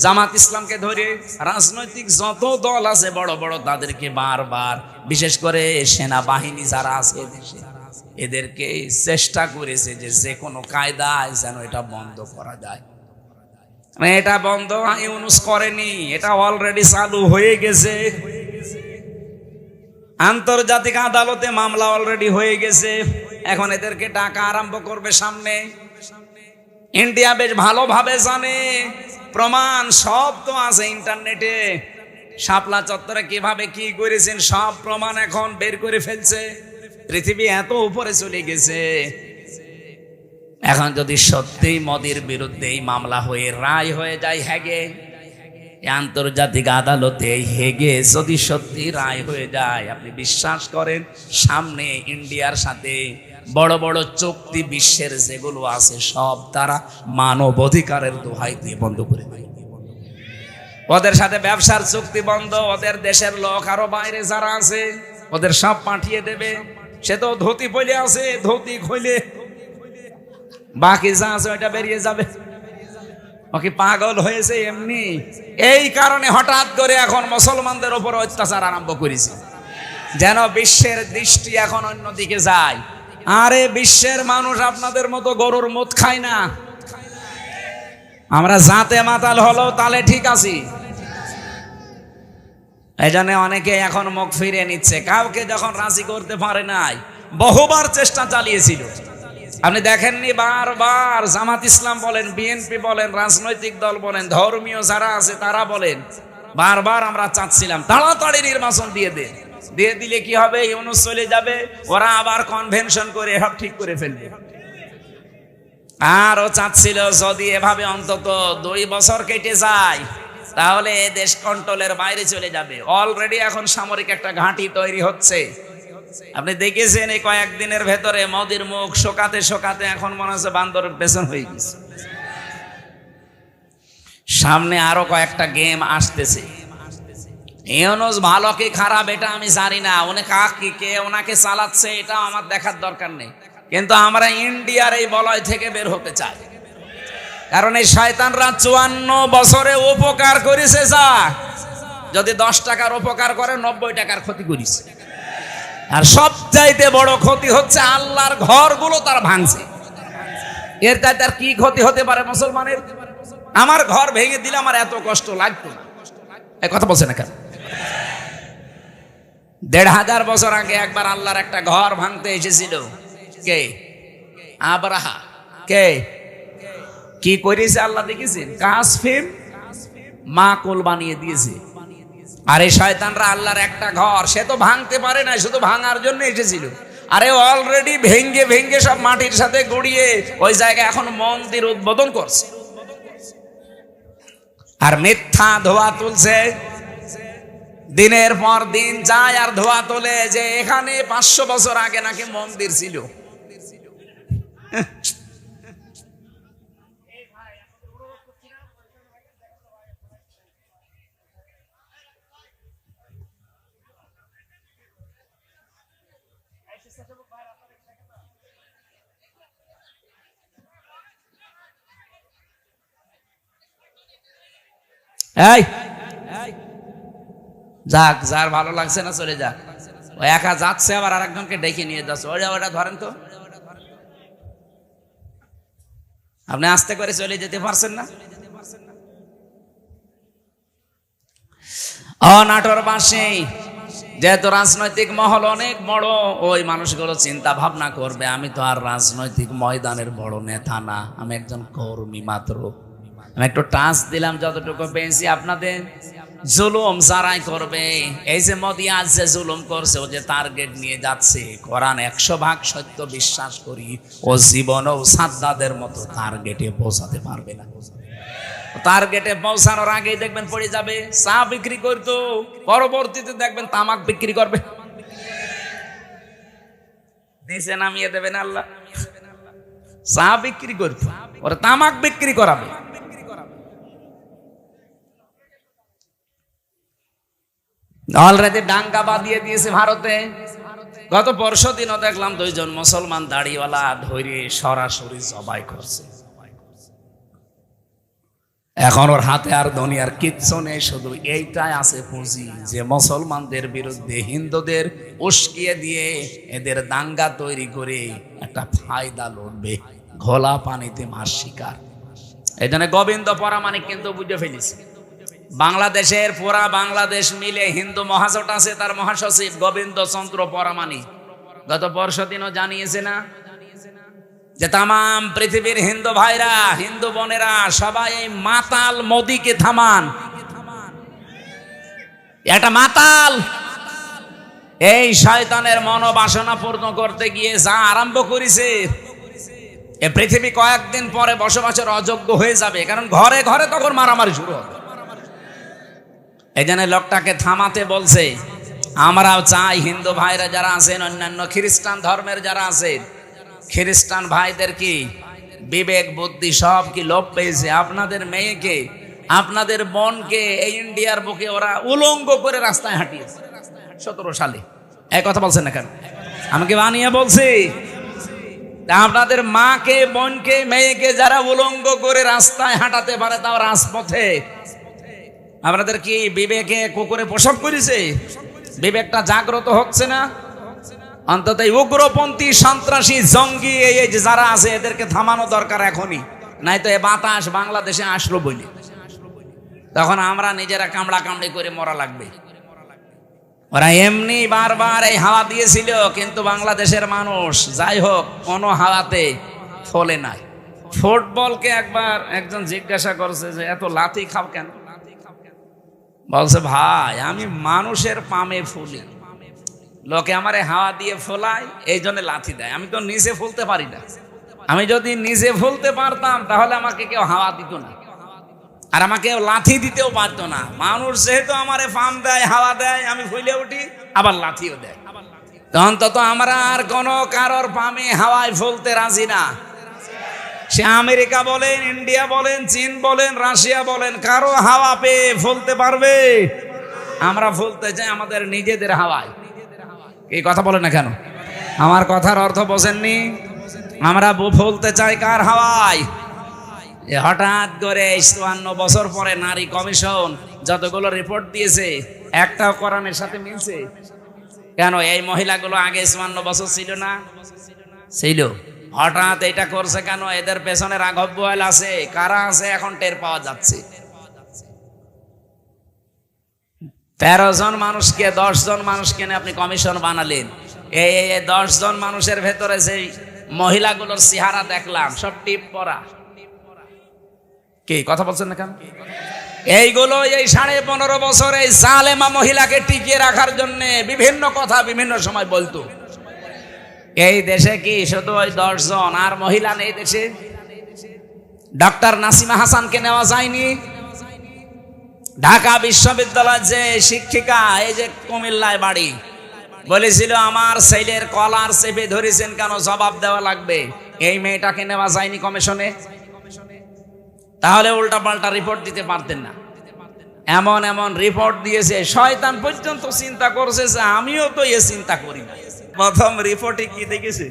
Speaker 1: জামাত ইসলামকে ধরে, রাজনৈতিক যত দল আছে বড় বড় তাদেরকে বারবার, বিশেষ করে সেনাবাহিনী যারা আছে দেশে, এদেরকে চেষ্টা করেছে যে কোনো কায়দায় যেন এটা বন্ধ করা যায়। এটা বন্ধ ইউনুস করেনি, এটা অলরেডি চালু হয়ে গেছে। আন্তর্জাতিক আদালতে মামলা অলরেডি হয়ে গেছে, এখন এদেরকে টাকা আরম্ভ করবে সামনে। ইন্ডিয়া বেশ ভালোভাবে জানে, প্রমাণ সব তো আছে ইন্টারনেটে। শাপলা চত্বরে কিভাবে কি করেছেন সব প্রমাণ এখন বের করে ফেলছে। পৃথিবী এত উপরে চলে গেছে। এখন যদি সত্যিই মোদির বিরুদ্ধে এই মামলা হয়ে রায় হয়ে যায় হেগে, আন্তর্জাতিক আদালতে হেগে যদি সত্যি রায় হয়ে যায়, আপনি বিশ্বাস করেন সামনে ইন্ডিয়ার সাথে বড় বড় চুক্তি বিশ্বের যেগুলো আছে সব তারা মানব অধিকারের দোহাই দিয়ে বন্ধ করে দেয়। ওদের সাথে ব্যবসার চুক্তি বন্ধ, ওদের দেশের লোক আরো বাইরে যারা আছে ওদের সব পাঠিয়ে দেবে। সে তো ধুতি পরে আছে, ধুতি খুলে বাকি যা আছে ওইটা বেরিয়ে যাবে। ওকে পাগল হয়েছে এমনি। এই কারণে হঠাৎ করে এখন মুসলমানদের উপর অত্যাচার আরম্ভ করেছে, যেন বিশ্বের দৃষ্টি এখন অন্যদিকে যায়। আরে বিশ্বের মানুষ আপনাদের মতো গরুর মদ খায় না। আমরা জাতে মাতাল হলো তাহলে ঠিক আছি। এই জন্য অনেকে এখন মুখ ফিরিয়ে নিচ্ছে, কাউকে যখন রাজি করতে পারে নাই, বহুবার চেষ্টা চালিয়েছিল। আপনি দেখেননি, বারবার জামাত ইসলাম বলেন, বিএনপি বলেন, রাজনৈতিক দল বলেন, ধর্মীয় যারা আছে তারা বলেন, বারবার আমরা চাচ্ছিলাম তাড়াতাড়ি নির্বাচন দিয়ে দিলে কি হবে, ইউনূস চলে যাবে, ওরা আবার কনভেনশন করে সব ঠিক করে ফেলবে। আর ও চাচ্ছিল যদি এভাবে অন্তত 2 বছর কেটে যায় তাহলে এ দেশ কন্ট্রোলের বাইরে চলে যাবে। অলরেডি এখন সামরিক একটা ঘাঁটি তৈরি হচ্ছে। আপনি দেখেছেন এই কয়েকদিনের ভেতরে মোদির মুখ শোকাতে শোকাতে এখন মনে হচ্ছে বান্দরের পেছন হয়ে গেছে। সামনে আরো কয়েকটা গেম আসতেছে। ইউনূস ভালো কি খারাপ এটা আমি জানি না, উনি কে ওনাকে চালাচ্ছে এটা আমার দেখার দরকার নেই, কিন্তু আমরা ইন্ডিয়ার এই বলয় থেকে বের হতে চাই। কারণ এই শয়তানরা 54 বছরে উপকার করেছে, যা যদি 10 টাকার উপকার করে 90 টাকার ক্ষতি করেছে। আর সবচাইতে বড় ক্ষতি হচ্ছে আল্লাহর ঘরগুলো তার ভাঙছে। এর চাইতে আর কি ক্ষতি হতে পারে মুসলমানের? আমার ঘর ভেঙে দিলে আমার এত কষ্ট লাগতো না। এই কথা বলছে না কেন? 1500 বছর আগে একবার আল্লাহর একটা ঘর ভাঙতে এসেছিল। কে? আব্রাহা। কে কি করেছে আল্লাহ দেখেছেন? কাসফিম মাকুল বানিয়ে দিয়েছে। আর এই শয়তানরা আল্লাহর একটা ঘর সে তো ভাঙতে পারে না, শুধু ভাঙার জন্য এসেছিল। আরে অলরেডি ভেঙ্গে ভেঙ্গে সব মাটির সাথে গড়িয়ে ওই জায়গায় এখন মন্দির উদ্বোধন করছে। আর মিথ্যা ধোয়া তুলছে, দিনের পর দিন যায় আর ধোয়া তোলে যে এখানে 500 বছর আগে নাকি মন্দির ছিল। এই যাক, যার ভালো লাগছে না চলে যাক। ও একা যাচ্ছে, আবার আরেকজনকে ডেকে নিয়ে যাচ্ছে। ওটা ধরেন তো, আপনি আস্তে করে চলে যেতে পারছেন না? নাটোরবাসী যেহেতু রাজনৈতিক মহল অনেক বড়, ওই মানুষগুলো চিন্তা ভাবনা করবে আমি তো আর রাজনৈতিক ময়দানের বড় নেতা না, আমি একজন কর্মী মাত্র। আমি একটু টাচ দিলাম যতটুকু পেয়েছি। আপনাদের জুলুম যারাই করবে, এই যে মোদি আজ যে জুলুম করছে, ও যে টার্গেট নিয়ে যাচ্ছে, কোরআন 100% সত্য বিশ্বাস করি, ও জীবনেও সাদ্দাদের মতো টার্গেটে পৌঁছাতে পারবে না। টার্গেটে পৌঁছানোর আগেই দেখবেন পড়ে যাবে। চা বিক্রি করতো, পরবর্তীতে দেখবেন তামাক বিক্রি করবে, নিচে নামিয়ে দেবেন আল্লাহ। চা বিক্রি করতো, ওরা তামাক বিক্রি করাবে। অলরেডি দাঙ্গা বাঁধিয়ে দিয়েছে ভারতে। গত পরশুদিনও দেখলাম 2 জন মুসলমান দাড়িওয়ালা ধরে সরাসরি জবাই করছে। এখন ওর হাতে আর দুনিয়ার কিচ্ছু নেই, শুধু এইটাই আছে পুঁজি যে মুসলমানদের বিরুদ্ধে হিন্দুদের উস্কিয়ে দিয়ে এদের দাঙ্গা তৈরি করে একটা ফায়দা লড়বে, ঘোলা পানিতে মাছ শিকার। এই জন্য গোবিন্দ পরামানিক কিন্তু বুঝে ফেলেছে, বাংলাদেশের পুরা বাংলাদেশ মিলে হিন্দু মহাজোট আছে, তার মহাসচিব গোবিন্দ চন্দ্র পরামানিক গত পরশুদিনও জানিয়েছে না যে তামাম পৃথিবীর হিন্দু ভাইরা, হিন্দু বোনেরা সবাই এই মাতাল মোদিকে থামান। এটা মাতাল, এই শয়তানের মনোবাসনা পূর্ণ করতে গিয়ে যা আরম্ভ করেছে, এ পৃথিবী কয়েকদিন পরে বসবাসের অযোগ্য হয়ে যাবে, কারণ ঘরে ঘরে তখন মারামারি শুরু হবে। এই জন্য লোকটাকে থামাতে বলছে। আমরাও চাই হিন্দু ভাইরা যারা আছেন, অন্যান্য খ্রিস্টান ধর্মের যারা আছেন, খ্রিস্টান ভাইদের কি বিবেক বুদ্ধি সব কি লোপ পেয়েছে? আপনাদের মেয়েকে, আপনাদের বোনকে এই ইন্ডিয়ার বুকে ওরা উলঙ্গ করে রাস্তায় হাঁটিয়েছে 17 সালে। এই কথা বলছেন না কেন? আমাকে বানিয়ে বলছি, আপনাদের মাকে, বোনকে, মেয়েকে যারা উলঙ্গ করে রাস্তায় হাঁটাতে পারে, তাও রাজপথে, আপনাদের কি বিবেকে কুকুরে প্রসব করেছে? বিবেকটা জাগ্রত হচ্ছে না? অন্তত উগ্রপন্থী, সন্ত্রাসী, জঙ্গি এই যারা আছে এদেরকে থামানো দরকার এখনই, নাই তো এ বাতাস বাংলাদেশে আসলো বলি তখন আমরা নিজেরা কামড়া কামড়ি করে মরা লাগবে। ওরা এমনি বারবার এই হাওয়া দিয়েছিল, কিন্তু বাংলাদেশের মানুষ যাই হোক কোনো হাওয়াতে ফলে নাই। ফুটবলকে একবার একজন জিজ্ঞাসা করছে যে এত লাথি খাও কেন? বলছে ভাই আমি মানুষের পামে ফুলি, লোকে আমারে হাওয়া দিয়ে ফোলায়, এই জন্য লাথি দেয়। আমি তো নিজে ফুলতে পারি না। আমি যদি নিজে ফুলতে পারতাম তাহলে আমাকে কেউ হাওয়া দিত না, আর আমাকে লাথি দিতেও পারতো না। মানুষ যেহেতু আমারে পাম দেয়, হাওয়া দেয়, আমি ফুলে উঠি, আবার লাথিও দেয়। তো অন্তত আমরা আর কোনো কারোর পামে হাওয়ায় ফুলতে রাজি না। সে আমেরিকা বলেন, ইন্ডিয়া বলেন, চীন বলেন, রাশিয়া বলেন, কারো হাওয়া পেয়ে ফুলতে পারবে? আমরা ফুলতে চাই আমাদের নিজেদের হাওয়ায়। এই কথা বলেন না কেন? আমার কথার অর্থ বোঝেননি? আমরা ফুলতে চাই কার হাওয়ায়? হঠাৎ করে ৫৪ বছর পরে নারী কমিশন যতগুলো রিপোর্ট দিয়েছে, একটাও কোরআনের সাথে মিলছে? কেন এই মহিলাগুলো আগে ৫৪ বছর ছিল না? ছিল। হঠাৎ এটা করছে কেন? এদের পেছনে রাঘব বোয়াল আছে। কারা আছে এখন টের পাওয়া যাচ্ছে। ১৩ জন মানুষকে, ১০ জন মানুষকে নিয়ে আপনি কমিশন বানালেন। এই ১০ জন মানুষের ভেতরে সেই মহিলাগুলোর চেহারা দেখলাম, সব টিপ পরা। কি কথা বলছেন না কেন? এইগুলো এই 15.5 বছর এই জালেমা মহিলাকে টিকিয়ে রাখার জন্য বিভিন্ন কথা বিভিন্ন সময় বলতো। এই দেশে কি শুধু ওই 10 জন আর মহিলা নেই দেশে? ডক্টর নাসিমা হাসানকে নেওয়া যায়নি? ঢাকা বিশ্ববিদ্যালয়ের যে শিক্ষিকা, এই যে কুমিল্লায় বাড়ি, বলেছিল আমার ছেলের কলার চেপে ধরেছেন কেন, জবাব দেওয়া লাগবে। এই মেয়েটাকে নেওয়া যায়নি কমিশনে? তাহলে উল্টা পাল্টা রিপোর্ট দিতে পারতেন না? এমন এমন রিপোর্ট দিয়েছে, শয়তান পর্যন্ত চিন্তা করছে যে আমিও তো এ চিন্তা করি না। প্রথম রিপোর্টে কি দেখেছে?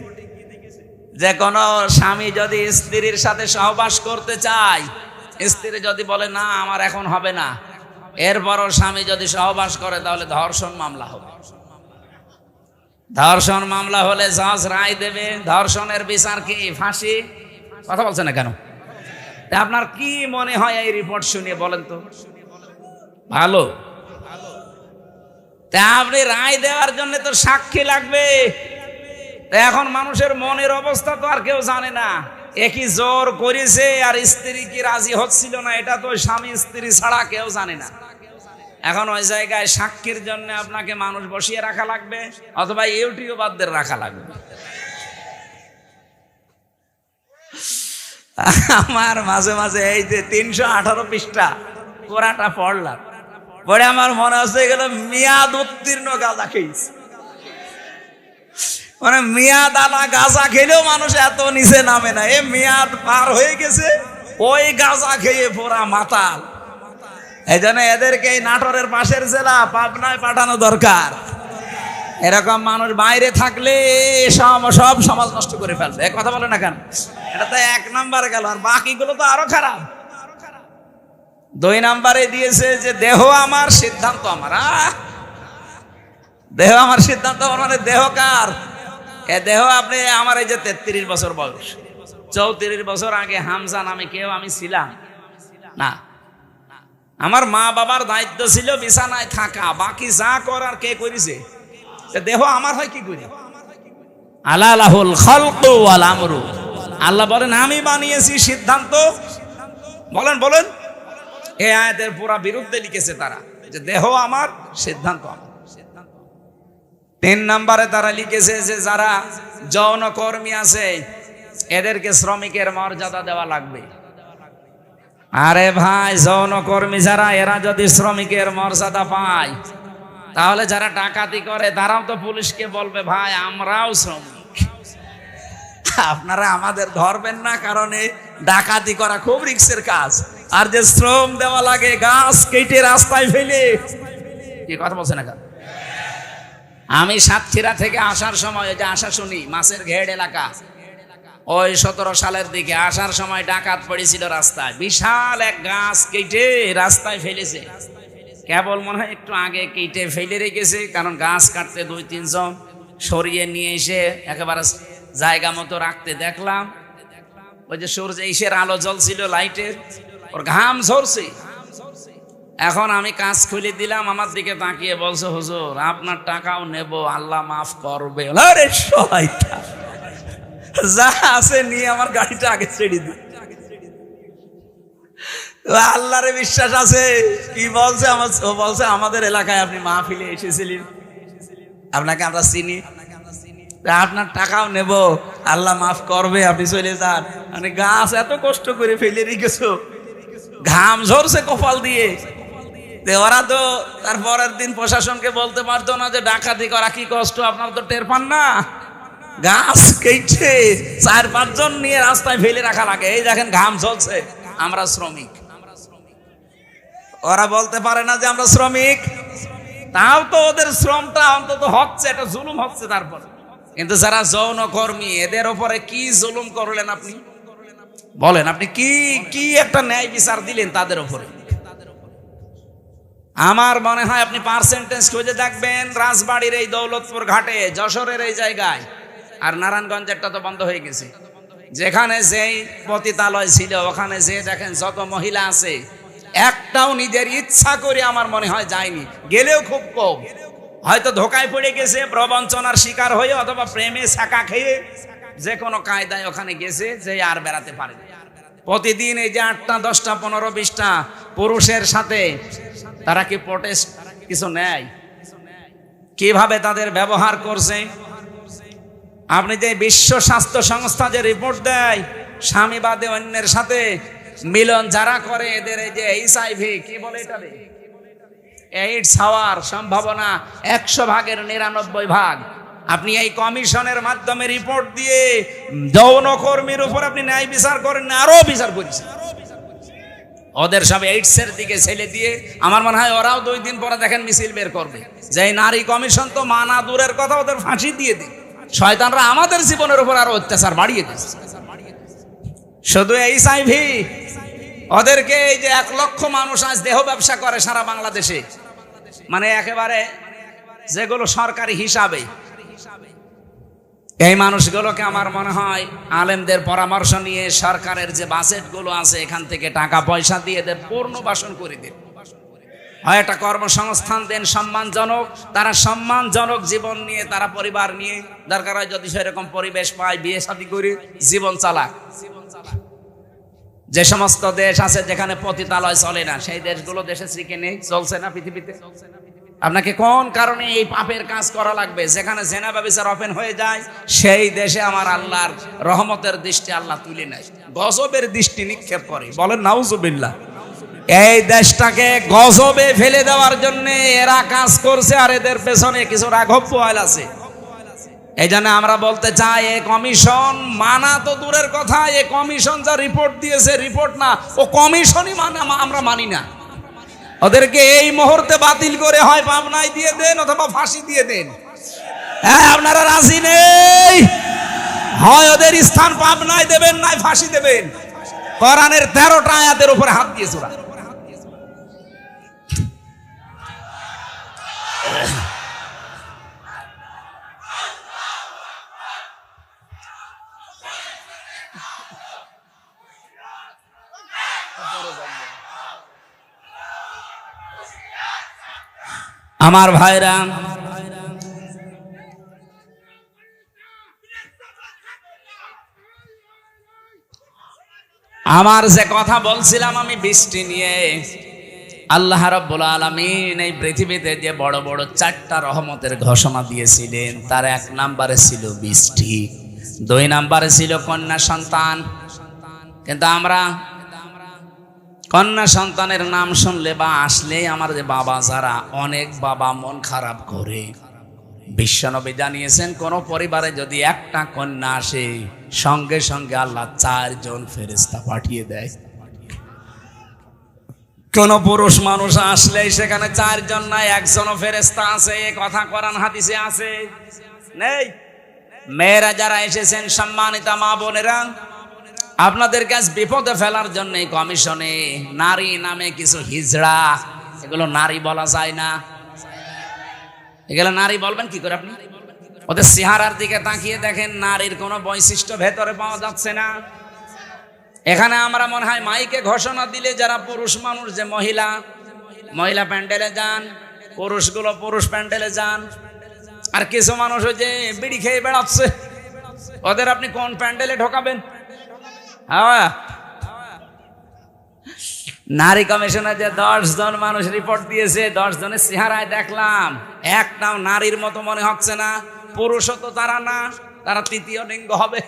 Speaker 1: যে কোন স্বামী যদি স্ত্রীর সাথে সহবাস করতে চায়, স্ত্রী যদি বলে না আমার এখন হবে না, এরপরও স্বামী যদি সহবাস করে তাহলে ধর্ষণ মামলা হবে। ধর্ষণ মামলা হলে জাজ রায় দেবে। ধর্ষণের বিচার কি? ফাঁসি। কথা বলছে না কেন? আপনার কি মনে হয় এই রিপোর্ট শুনিয়ে বলেন তো? ভালো। তা আপনি রায় দেওয়ার জন্য তো সাক্ষী লাগবে। এখন মানুষের মনের অবস্থা তো আর কেউ জানে না। একই জোর করেছে আর স্ত্রী কি রাজি হচ্ছিল না, এটা তো স্বামী স্ত্রী ছাড়া কেউ জানে না। এখন ওই জায়গায় সাক্ষীর জন্য আপনাকে মানুষ বসিয়ে রাখা লাগবে, অথবা ইউটিউবারদের রাখা লাগবে। আমার মাঝে মাঝে এই যে ৩১৮ পৃষ্ঠা কোরআনটা পড়লাম, পরে আমার মনে হচ্ছে এগুলো মেয়াদ উত্তীর্ণ গাঁজা খেয়েছে। মানে মেয়াদ আলা গাঁজা খেলেও মানুষ এত নিচে নামে না। এ মেয়াদ পার হয়ে গেছে, ওই গাঁজা খেয়ে পোড়া মাতাল। এই জন্য এদেরকে এই নাটোরের পাশের জেলা পাবনায় পাঠানো দরকার। এরকম মানুষ বাইরে থাকলে সব সমাজ নষ্ট করে ফেলবে। কথা বলে না কেন? এটা তো 1 নাম্বার গেল, আর বাকিগুলো তো আরো খারাপ। 2 নাম্বারে দিয়েছে যে দেহ আমার সিদ্ধান্ত আমার। দেহ আমার সিদ্ধান্ত আমার, মানে দেহ কার? এ দেহ আপনি আমার এই যে 33 বছর বয়স, 34 বছর আগে হামজা নামে কেউ আমি ছিলাম না। আমার মা বাবার দায়িত্ব ছিল বিছানায় থাকা, বাকি যা করার কে করেছে? দেহ আমার হয় কি করি? আলা লাহুল খালকু ওয়াল আমরু। আল্লাহ বলেন আমি বানিয়েছি, সিদ্ধান্ত। বলেন বলেন, এই আয়াতের পুরা বিরুদ্ধে লিখেছে তারা, যে দেহ আমার সিদ্ধান্ত আমার। 3 নাম্বারে তারা লিখেছে যে যারা যৌন কর্মী আছে এদেরকে শ্রমিকের মর্যাদা দেওয়া লাগবে। আরে ভাই, যৌন কর্মী যারা, এরা যদি শ্রমিকের মর্যাদা পায়, তাহলে যারা ডাকাতি করে তারাও তো পুলিশকে বলবে ভাই আমরাও শ্রমিক, আপনারা আমাদের ধরবেন না, কারণ এই ডাকাতি করা খুব রিস্কের কাজ। আর যে শ্রম দেওয়া লাগে গাছ কেটে রাস্তায় ফেলে, কি কথা বলছে না? আমি সাতক্ষীরা থেকে আসার সময়, যে আসা শুনি মাছের ঘেড় এলাকা, ওই 17 সালের দিকে আসার সময় ডাকাত পড়েছিল রাস্তায়, বিশাল এক গাছ কেটে রাস্তায় ফেলেছে। কেবল মনে হয় একটু আগে কেটে ফেলে রেখেছে, কারণ গাছ কাটতে 2-3 জন সরিয়ে নিয়ে এসে একেবারে জায়গা মতো রাখতে দেখলাম। ওই যে সূর্য ইসের আলো জ্বলছিল লাইটের, ওর ঘাম ঝরছে। এখন আমি কাজ খুলে দিলাম, আমার দিকে তাকিয়ে বলছে, হুজুর আপনার টাকাও নেব, আল্লাহ মাফ করবে। আরে শয়তান, যা আছে নিয়ে আমার গাড়িটা আগে ছেড়ে দিই। আল্লাহরে বিশ্বাস আছে। কি বলছে? বলছে আমাদের এলাকায় আপনি মাহফিলে এসেছিলেন, আপনাকে আমরা চিনি, আপনার টাকাও নেব, আল্লাহ মাফ করবে, আপনি চলে যান। মানে গাছ এত কষ্ট করে ফেলে রেখেছো, ঘাম ঝরছে কপাল দিয়ে। ওরা তো তারপরের দিন প্রশাসনকে বলতে পারতো না যে ডাকাতি করা কি কষ্ট, আপনারা তো টের পান না। গাছ কেটে 4-5 জন নিয়ে রাস্তায় ফেলে রাখা লাগে। এই দেখেন ঘাম ঝরছে, আমরা শ্রমিক। ওরা বলতে পারে না যে আমরা শ্রমিক, তাও তো ওদের শ্রমটা অন্তত হচ্ছে, এটা জুলুম হচ্ছে। তারপর কিন্তু যারা যৌন কর্মী, এদের উপরে কি জুলুম করলেন আপনি? বলেন, আপনি কি একটা ন্যায় বিচার দিলেন তাদের উপরে? আমার মনে হয় আপনি পার্সেন্টেজ খুঁজে দেখবেন, রাজবাড়ির এই দৌলতপুর ঘাটে, যশোরের এই জায়গায়, আর নারায়ণগঞ্জেরটা তো বন্ধ হয়ে গেছে, যেখানে যেই পতিতালয় ছিল ওখানে যে দেখেন যত মহিলা আছে, একটাও নিজের ইচ্ছা করে আমার মনে হয় যায়নি, গেলেও খুব কম। হয়তো ধোকায় পড়ে গেছে, প্রবঞ্চনার শিকার হয়ে, অথবা প্রেমে ছাকা খেয়ে যে কোনো কায়দায় ওখানে গেছে, যে আর বেড়াতে পারে না। প্রতিদিন এই যে 8টা 10টা 15 20টা পুরুষের সাথে তারা কি প্রোটেস্ট কিছু নেয়? কিভাবে তাদের ব্যবহার করছে? আপনি যে বিশ্ব স্বাস্থ্য সংস্থা যে রিপোর্ট দেয়, স্বামী বাদে অন্যের সাথে মিলন যারা করে, এদের এই যে HIV কি বলে, এটা এইডস হওয়ার সম্ভাবনা 100 ভাগের 99 ভাগ। আপনি এই কমিশনের মাধ্যমে রিপোর্ট দিয়ে যৌনকর্মীর উপর আপনি ন্যায় বিচার করেন না, আরো বিচার করেছেন। ওদের সব এইডসের দিকে ছেলে দিয়ে আমার মনে হয় ওরাও 2 দিন পরে দেখেন মিছিল বের করবে যে নারী কমিশন তো মানা দূরের কথা, ওদের ফাঁসি দিয়ে দিন। শয়তানরা আমাদের জীবনের উপর আরো অত্যাচার বাড়িয়ে দিচ্ছে। শুধু HIV, ওদেরকে এই যে 1 লক্ষ মানুষ আজ দেহ ব্যবসা করে সারা বাংলাদেশে, মানে একেবারে যেগুলো সরকারি হিসাবে, এই মানুষগুলোকে আমার মনে হয় আলেমদের পরামর্শ নিয়ে সরকারের যে বাজেটগুলো আছে এখান থেকে টাকা পয়সা দিয়ে এদের পুনর্বাসন করে দিন, হয় একটা কর্মসংস্থান দেন সম্মানজনক, তারা সম্মানজনক জীবন নিয়ে, তারা পরিবার নিয়ে, দরকার হয় যদি সেরকম পরিবেশ পায় বিয়ে শাদী করে জীবন চালাক। যে সমস্ত দেশ আছে যেখানে পতিতালয় চলে না, সেই দেশগুলো দেশে শিখে নেই, চলছে না পৃথিবীতে। আপনাকে কোন কারণে এই পাপের কাজ করা লাগবে? যেখানে জেনা ব্যভিচার ওপেন হয়ে যায়, সেই দেশে আমার আল্লাহর রহমতের দৃষ্টি আল্লাহ তুলে নেয়, গজবের দৃষ্টি নিক্ষেপ করে। বলেন নাউজুবিল্লাহ। এই দেশটাকে গজবে ফেলে দেওয়ার জন্য এরা কাজ করছে, আর এদের পেছনে কিছু রাঘব পোয়াল আছে। এই জন্য আমরা বলতে চাই, এই কমিশন মানা তো দূরের কথা, এই কমিশন যা রিপোর্ট দিয়েছে, রিপোর্ট না, ও কমিশনই মানে আমরা মানি না। ওদেরকে এই মুহূর্তে বাতিল করে হয় পাবনায় দিয়ে দেন অথবা ফাঁসি দিয়ে দেন। হ্যাঁ, আপনারা রাজি নেই? হয় ওদের স্থান পাবনায় দেবেন, নাই ফাঁসি দেবেন। কোরআনের 13টা আয়াতের উপরে হাত দিয়েছে ওরা। আমার ভাইরা, আমার যে কথা বলছিলাম আমি বৃষ্টি নিয়ে, আল্লাহ রাব্বুল আলামিন এই পৃথিবীতে যে বড় বড় 4টা রহমতের ঘোষণা দিয়েছিলেন, তার 1 নম্বরে ছিল বৃষ্টি, 2 নম্বরে ছিল কন্যা সন্তান। কিন্তু আমরা কন্যা সন্তানের নাম শুনলে বা আসলে আমার যে বাবা যারা, অনেক বাবা মন খারাপ করে। বিশ্বনবী জানিয়েছেন, কোন পরিবারে যদি একটা কন্যা আসে, সঙ্গে সঙ্গে আল্লাহ 4 জন ফেরেশতা পাঠিয়ে দেয়। কোন পুরুষ মানুষ আসলে সেখানে 4 জন নাই, 1 জনও ফেরেশতা আছে। এই কথা কোরআন হাদিসে আছে নেই? মেয়েরা যারা এসেছেন, সম্মানিতা মা বোনেরা, আপনাদের কাছে বিপদে ফেলার জন্য কমিশনে নারী নামে কিছু হিজড়া, এগুলো নারী বলা যায় না। এগুলো নারী বলবেন কি করে আপনি? ওদের চেহারার দিকে তাকিয়ে দেখেন, নারীর কোনো বৈশিষ্ট্য ভেতরে পাওয়া যাচ্ছে না। এখানে আমরা মনে হয় মাইকে ঘোষণা দিলে যারা পুরুষ মানুষ, যে মহিলা, মহিলা প্যান্ডেলে যান, পুরুষগুলো পুরুষ প্যান্ডেলে যান। আর কিছু মানুষ ওই যে বিড়ি খেয়ে বেড়াচ্ছে, ওদের আপনি কোন প্যান্ডেলে ঢোকাবেন? হ্যাঁ, নারী কমিশনে যে 10 জন মানুষ রিপোর্ট দিয়েছে, 10 জনের চেহারায় দেখলাম একটাও নারীর মতো মনে হচ্ছে না। পুরুষও তো তারা না, তারা তৃতীয় লিঙ্গ হবে।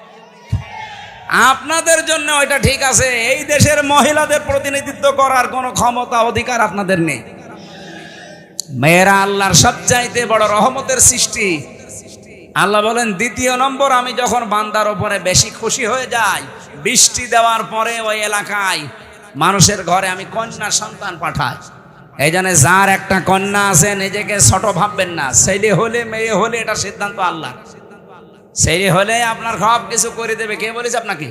Speaker 1: আপনাদের জন্য ওইটা ঠিক আছে, এই দেশের মহিলাদের প্রতিনিধিত্ব করার কোনো ক্ষমতা অধিকার আপনাদের নেই। মেয়েরা আল্লাহর সবচাইতে বড় রহমতের সৃষ্টি। আল্লাহ বলেন, দ্বিতীয় নম্বর, আমি যখন বান্দার উপরে বেশি খুশি হয়ে যাই, বৃষ্টি দেওয়ার পরে ওই এলাকায় মানুষের ঘরে আমি কন্যা সন্তান পাঠাই। এই জন্য যার একটা কন্যা আছে নিজেকে ছোট ভাববেন না। ছেলে হলে মেয়ে হলে এটা সিদ্ধান্ত আল্লাহ। ছেলে হলে আপনার সব কিছু করে দেবে, কে বলেছে আপনাকে?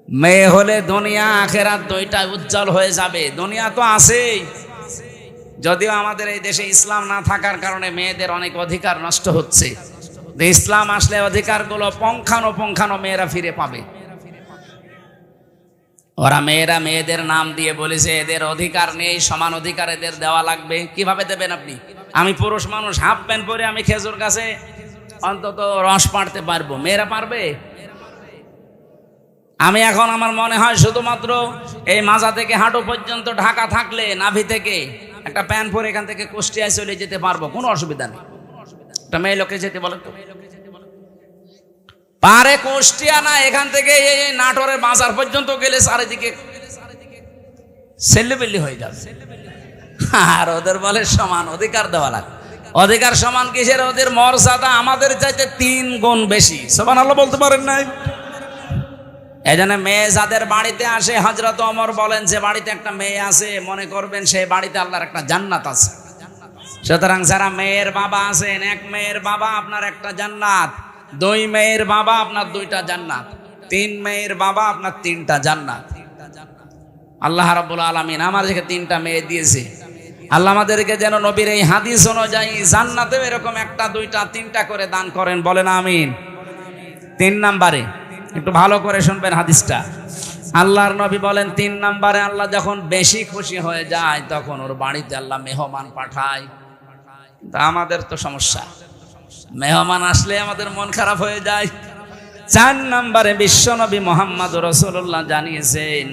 Speaker 1: মেয়ে হলে দুনিয়া আখেরাত দুইটাই উজ্জ্বল হয়ে যাবে। দুনিয়া তো আছেই, যদিও আমাদের এই দেশে ইসলাম না থাকার কারণে মেয়েদের অনেক অধিকার নষ্ট হচ্ছে। ইসলাম আসলে অধিকারগুলো পঙ্খানো মেয়েরা ফিরে পাবে। ওরা মেয়েরা মেয়েদের নাম দিয়ে বলেছে এদের অধিকার নেই, সমান অধিকার এদের দেওয়া লাগবে। কিভাবে দেবেন আপনি? আমি পুরুষ মানুষ, হাফ প্যান্ট পরে আমি খেজুর গাছে অন্তত রস পাড়তে পারবো, মেয়েরা পারবে? আমি এখন আমার মনে হয় শুধুমাত্র এই মাজা থেকে হাঁটু পর্যন্ত ঢাকা থাকলে, নাভি থেকে একটা প্যান্ট পরে এখান থেকে কুষ্টিয়ায় চলে যেতে পারবো, কোনো অসুবিধা নেই। একটা মেয়ে লোকে যেতে বলে তো পারে, কুষ্টিয়া না, এখান থেকে এই নাটোরের বাজার পর্যন্ত গেলে চারিদিকে ছেলেবেলি হয়ে যাবে। আর ওদের বলে সমান অধিকার দেওয়া লাগে। অধিকার সমান কিসের? ওদের মর্যাদা আমাদের চাইতে 3 গুণ বেশি। সুবহানাল্লাহ বলতে পারেন নাই? এজন্য মেয়ে যাদের বাড়িতে আসে, হযরত ওমর বলেন, যে বাড়িতে একটা মেয়ে আছে মনে করবেন সেই বাড়িতে আল্লাহর একটা জান্নাত আছে। সুতরাং যারা মেয়ের বাবা আছেন, 1 মেয়ের বাবা আপনার একটা জান্নাত, 2 মেয়ের বাবা আপনার 2টা জান্নাত, 3 মেয়ের বাবা আপনার 3টা জান্নাত। আল্লাহ রাব্বুল আলামিন আমাদেরকে 3টা মেয়ে দিয়েছে। আল্লাহ আমাদেরকে যেন নবীর এই হাদিস অনুযায়ী জান্নাতেও এরকম 1টা 2টা 3টা করে দান করেন, বলেন আমিন। 3 নম্বরে একটু ভালো করে শুনবেন হাদিসটা। আল্লাহর নবী বলেন 3 নম্বরে আল্লাহ যখন বেশি খুশি হয়ে যায় তখন ওর বাড়িতে আল্লাহ মেহমান পাঠায়। তা আমাদের তো সমস্যা, মেহমান আসলে আমাদের মন খারাপ হয়ে যায়। 4 নম্বরে বিশ্বনবী মুহাম্মদ রাসূলুল্লাহ জানিয়েছেন,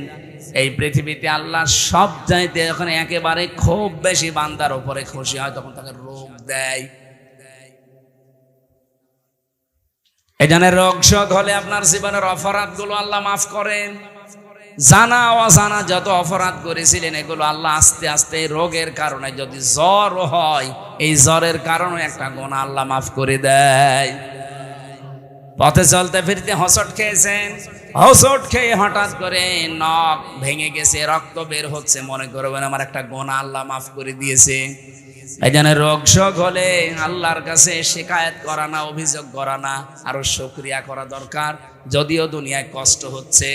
Speaker 1: এই পৃথিবীতে আল্লাহ সব চাইতে যখন একেবারে খুব বেশি বান্দার উপরে খুশি হয় তখন তাকে রোগ দেয়। এই জন্য রোগ শোক হলে আপনার জীবনের অপরাধগুলো আল্লাহ মাফ করেন। জানা অজানা যত অপরাধ করেছিলেন এগুলো আল্লাহ আস্তে আস্তে রোগের কারণে, যদি জ্বর হয় এই জ্বরের কারণে একটা গুনাহ আল্লাহ মাফ করে দেয়। পথে চলতে ফিরতে হোঁচট খেয়েছেন, হোঁচট খেয়ে হঠাৎ করে নখ ভেঙে গেছে, রক্ত বের হচ্ছে, মনে করবেন আমার একটা গুনাহ আল্লাহ মাফ করে দিয়েছে। এই জন্য রোগ শোক হলে আল্লাহর কাছে শিকায়েত করা না, অভিযোগ করা না, আরো শুকরিয়া করা দরকার। যদিও দুনিয়ায় কষ্ট হচ্ছে,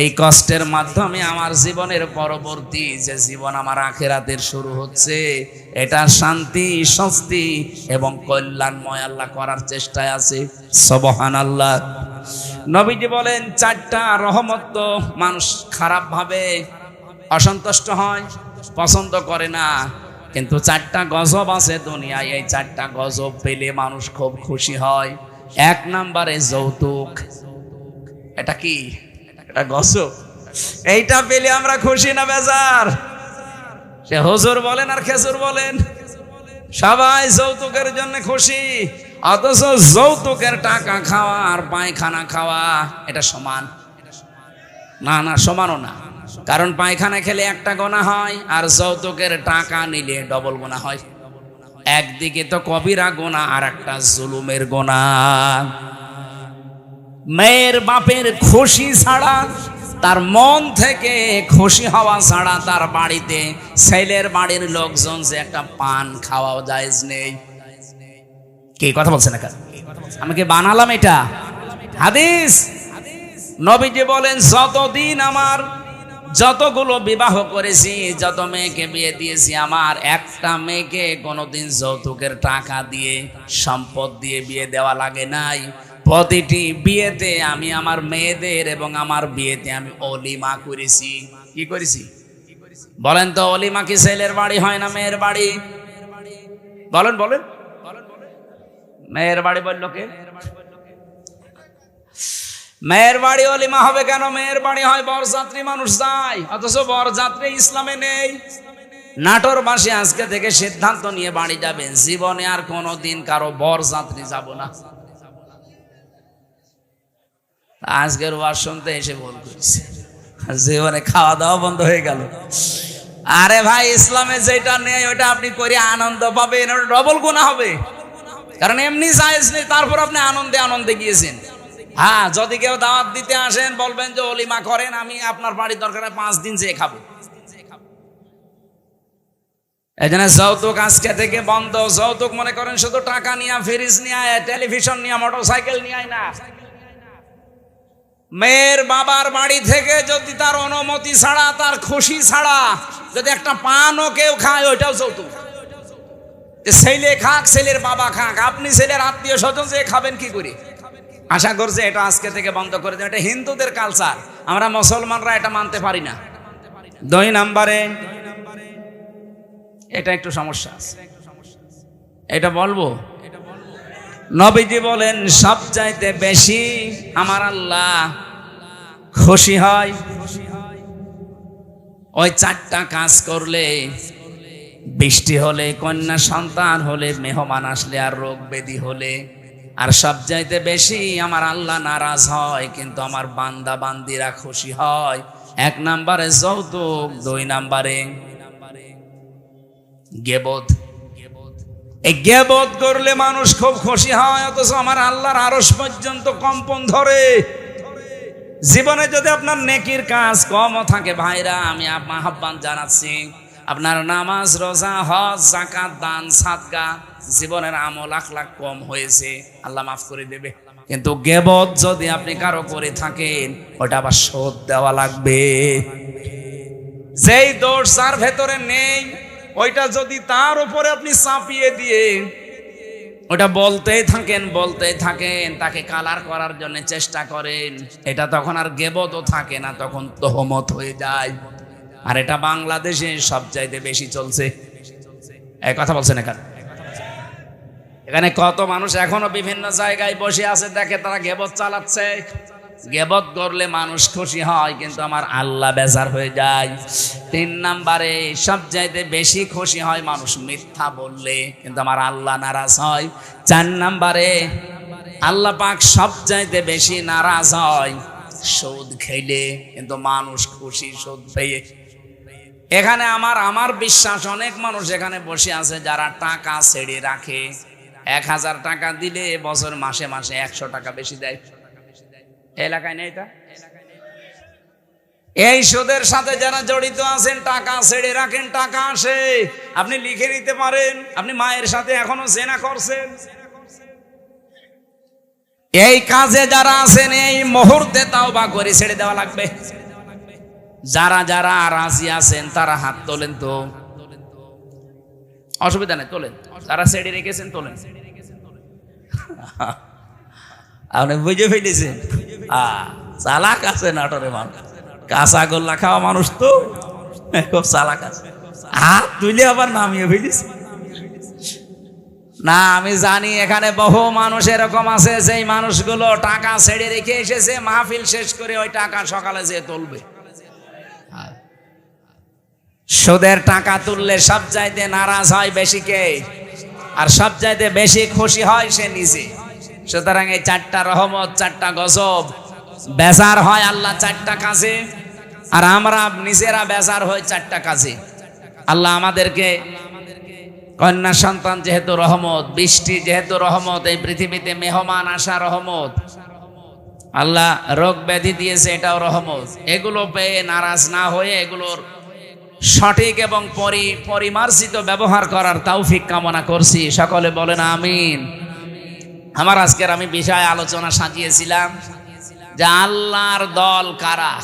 Speaker 1: এই কষ্টের মাধ্যমে আমার জীবনের পরবর্তী যে জীবন আমার আখিরাতের শুরু হচ্ছে, এটা শান্তি, স্বস্তি এবং কল্যাণময় আল্লাহ করার চেষ্টায় আছে। সুবহানাল্লাহ। নবীজি বলেন 4টা রহমত তো মানুষ খারাপ ভাবে অসন্তুষ্ট হয়, পছন্দ করে না, কিন্তু 4টা গজব আছে দুনিয়ায়। এই 4টা গজব পেলে মানুষ খুব খুশি হয়। 1 নম্বরে যৌতুক। এটা কি? এটা গজব। এইটা পেলে আমরা খুশি না বেজার? সে হুজুর বলেন আর খেজুর বলেন, সবাই যৌতুকের জন্য খুশি। অথচ যৌতুকের টাকা খাওয়া আর পায়খানা খাওয়া এটা সমান না? না, সমানও না। কারণ পায়খানা খেলে একটা গুনাহ হয়, আর যৌতুকের টাকা নিলে ডবল গুনাহ হয়। একদিকে তো কবিরা গুনাহ, আর একটা জুলুমের গুনাহ। মেয়ের বাপের খুশি ছাড়া, তার মন থেকে খুশি হওয়া ছাড়া তার বাড়িতে ছেলের বাড়ির লোকজন যে একটা পান খাওয়াও জায়েজ নেই। কি কথা বলছেন? আমি কি বানালাম এটা? হাদিস। নবীজি বলেন, যতদিন আমার যতগুলো বিবাহ করেছি, যত মেয়েকে বিয়ে দিয়েছি, আমার একটা মেয়েকে কোনোদিন যৌতুকের টাকা দিয়ে, সম্পদ দিয়ে বিয়ে দেওয়া লাগে নাই। প্রতিটি বিয়েতে আমি আমার মেয়েদের এবং আমার বিয়েতে আমি অলিমা করেছি। কি করেছি? বলেন তো অলিমা কি ছেলের বাড়ি হয় না মেয়ের বাড়ি? বলেন বলেন, মেয়ের বাড়ি বলল কে? মেয়ের বাড়ি অলিমা হবে কেন? মেয়ের বাড়ি হয় বরযাত্রী মানুষ যায়, অথচ বরযাত্রী ইসলামে নেই। নাটোরবাসী আজকে থেকে সিদ্ধান্ত নিয়ে বাড়ি যাবেন, জীবনে আর কোনোদিন কারো বরযাত্রী যাব না। আজকের ওয়াজ শুনতে এসে ভুল করেছে, জীবনে খাওয়া দাওয়া বন্ধ হয়ে গেল। আরে ভাই, ইসলামে যেটা নেই ওটা আপনি করে আনন্দ পাবেন, ওটা ডবল গুনাহ হবে। কারণ এমনি জায়েজ নেই, তারপর আপনি আনন্দে আনন্দে গিয়েছেন। হ্যাঁ, যদি কেউ দাওয়াত দিতে আসেন বলবেন যে অলিমা করেন, আমি আপনার বাড়ির দরকার 5 দিন যেয়ে খাবো। এই জন্য যৌতুক আজকে থেকে বন্ধ। যৌতুক মনে করেন শুধু টাকা নিয়ে, ফ্রিজ নিয়ে, টেলিভিশন নিয়ে, মোটরসাইকেল নিয়ে না। মেয়ের বাবার বাড়ি থেকে যদি তার অনুমতি ছাড়া, তার খুশি ছাড়া যদি একটা পানও কেউ খায়, ওইটাও যৌতুক। ছেলে খাক, ছেলের বাবা খাক, আপনি ছেলের আত্মীয় স্বজন যে খাবেন কি করে? আশা করছে এটা আজকে থেকে বন্ধ করে দেন। এটা হিন্দুদের কালচার, আমরা মুসলমানরা এটা মানতে পারি না। 2 নম্বরে এটা একটু সমস্যা আছে, এটা বলবো। নবীজি বলেন সবচাইতে বেশি আমার আল্লাহ খুশি হয় ওই 4টা কাজ করলে: বৃষ্টি হলে, কন্যা সন্তান হলে, মেহমান আসলে, আর রোগ ব্যাধি হলে। আর সবচাইতে বেশি আমার আল্লাহ নারাজ হয় কিন্তু আমার বান্দা বান্দিরা খুশি হয়। 1 নম্বরে যৌতুক, 2 নম্বরে গীবত। এই গীবত করলে মানুষ খুব খুশি হয়, অথচ আমার আল্লাহর আরশ পর্যন্ত কম্পন ধরে। জীবনে যদি আপনার নেকির কাজ কমও থাকে ভাইরা, আমি আহ্বান জানাচ্ছি, আপনার নামাজ, রোজা, হজ, যাকাত, দান, সাদকা, জীবনের আমল আখলাক কম হয়েছে, আল্লাহ মাফ করে দেবে। কিন্তু গীবত যদি আপনি কারো করে থাকেন, ওটা আবার শোধ দেওয়া লাগবে। যেই দোষ যার ভেতরে নেই, ওইটা যদি তার উপরে আপনি চাপিয়ে দিয়ে ওটা বলতেই থাকেন, তাকে কালার করার জন্য চেষ্টা করেন, এটা তখন আর গীবতও থাকে না, তখন তোহমত হয়ে যায়। আর এটা বাংলাদেশে সবচাইতে বেশি চলছে। এই কথা বলছেন এখানে কত মানুষ এখনো বিভিন্ন জায়গায় বসে আছে, দেখে তারা গীবত চালাচ্ছে। গীবত করলে মানুষ খুশি হয় কিন্তু আমার আল্লাহ বেজার হয়ে যায়। 3 নম্বরে সবচাইতে বেশি খুশি হয় মানুষ মিথ্যা বললে, কিন্তু আমার আল্লাহ নারাজ হয়। 4 নম্বরে আল্লাহ পাক সবচাইতে বেশি নারাজ হয় সুদ খেলে, কিন্তু মানুষ খুশি সুদ পেয়ে। এখানে আমার বিশ্বাস অনেক মানুষ এখানে বসে আছে যারা টাকা ছেড়ে রাখে। 1000 টাকা দিলে বছর মাসে মাসে 100 টাকা বেশি দেয়। এলাকায় নেই এটা? এই সুদের সাথে যারা জড়িত আছেন, টাকা ছেড়ে রাখেন, টাকা আসে, আপনি লিখে নিতে পারেন আপনি মায়ের সাথে এখনো জেনা করছেন। এই কাজে যারা আছেন এই মুহূর্তে তাওবা করে ছেড়ে দেওয়া লাগবে। যারা যারা রাজি আছেন তারা হাত তোলেন তো, অসুবিধা নেই, তোলেন। যারা ছেড়ে রেখেছেন তোলেন। আপনি বুঝে ফেলেছেন, চালাক আছে নাটোরে মানুষ, কাঁচা গোল্লা খাওয়া মানুষ তো খুব চালাক আছে। হাত তুলে আবার নামিয়ে ফেলিস না। আমি জানি এখানে বহু মানুষ এরকম আছে, যেই মানুষগুলো টাকা ছেড়ে রেখে এসেছে, মাহফিল শেষ করে ওই টাকা সকালে যেয়ে তুলবে। সুদের টাকা তুললে সবচাইতে নারাজ হয় বেশি কে? আর সবচাইতে বেশি খুশি হয় সে নিজে। সুতরাং এই 4টা রহমত, 4টা গজব, বেজার হয় আল্লাহ 4টা কাজে, আর আমরা নিজেরা বেজার হই 4টা কাজে। আল্লাহ আমাদেরকে কন্যা সন্তান যেহেতু রহমত, বৃষ্টি যেহেতু রহমত, এই পৃথিবীতে মেহমান আসা রহমত, আল্লাহ রোগ ব্যাধি দিয়েছে এটাও রহমত। এগুলো পেয়ে নারাজ না হয়ে এগুলোর সঠিক এবং পরিমার্জিত ব্যবহার করার তৌফিক কামনা করছি। সকলে বলেন আমিন। আমার আজকের আমি বিষয় আলোচনা সাজিয়েছিলাম যে আল্লাহর দল কারা,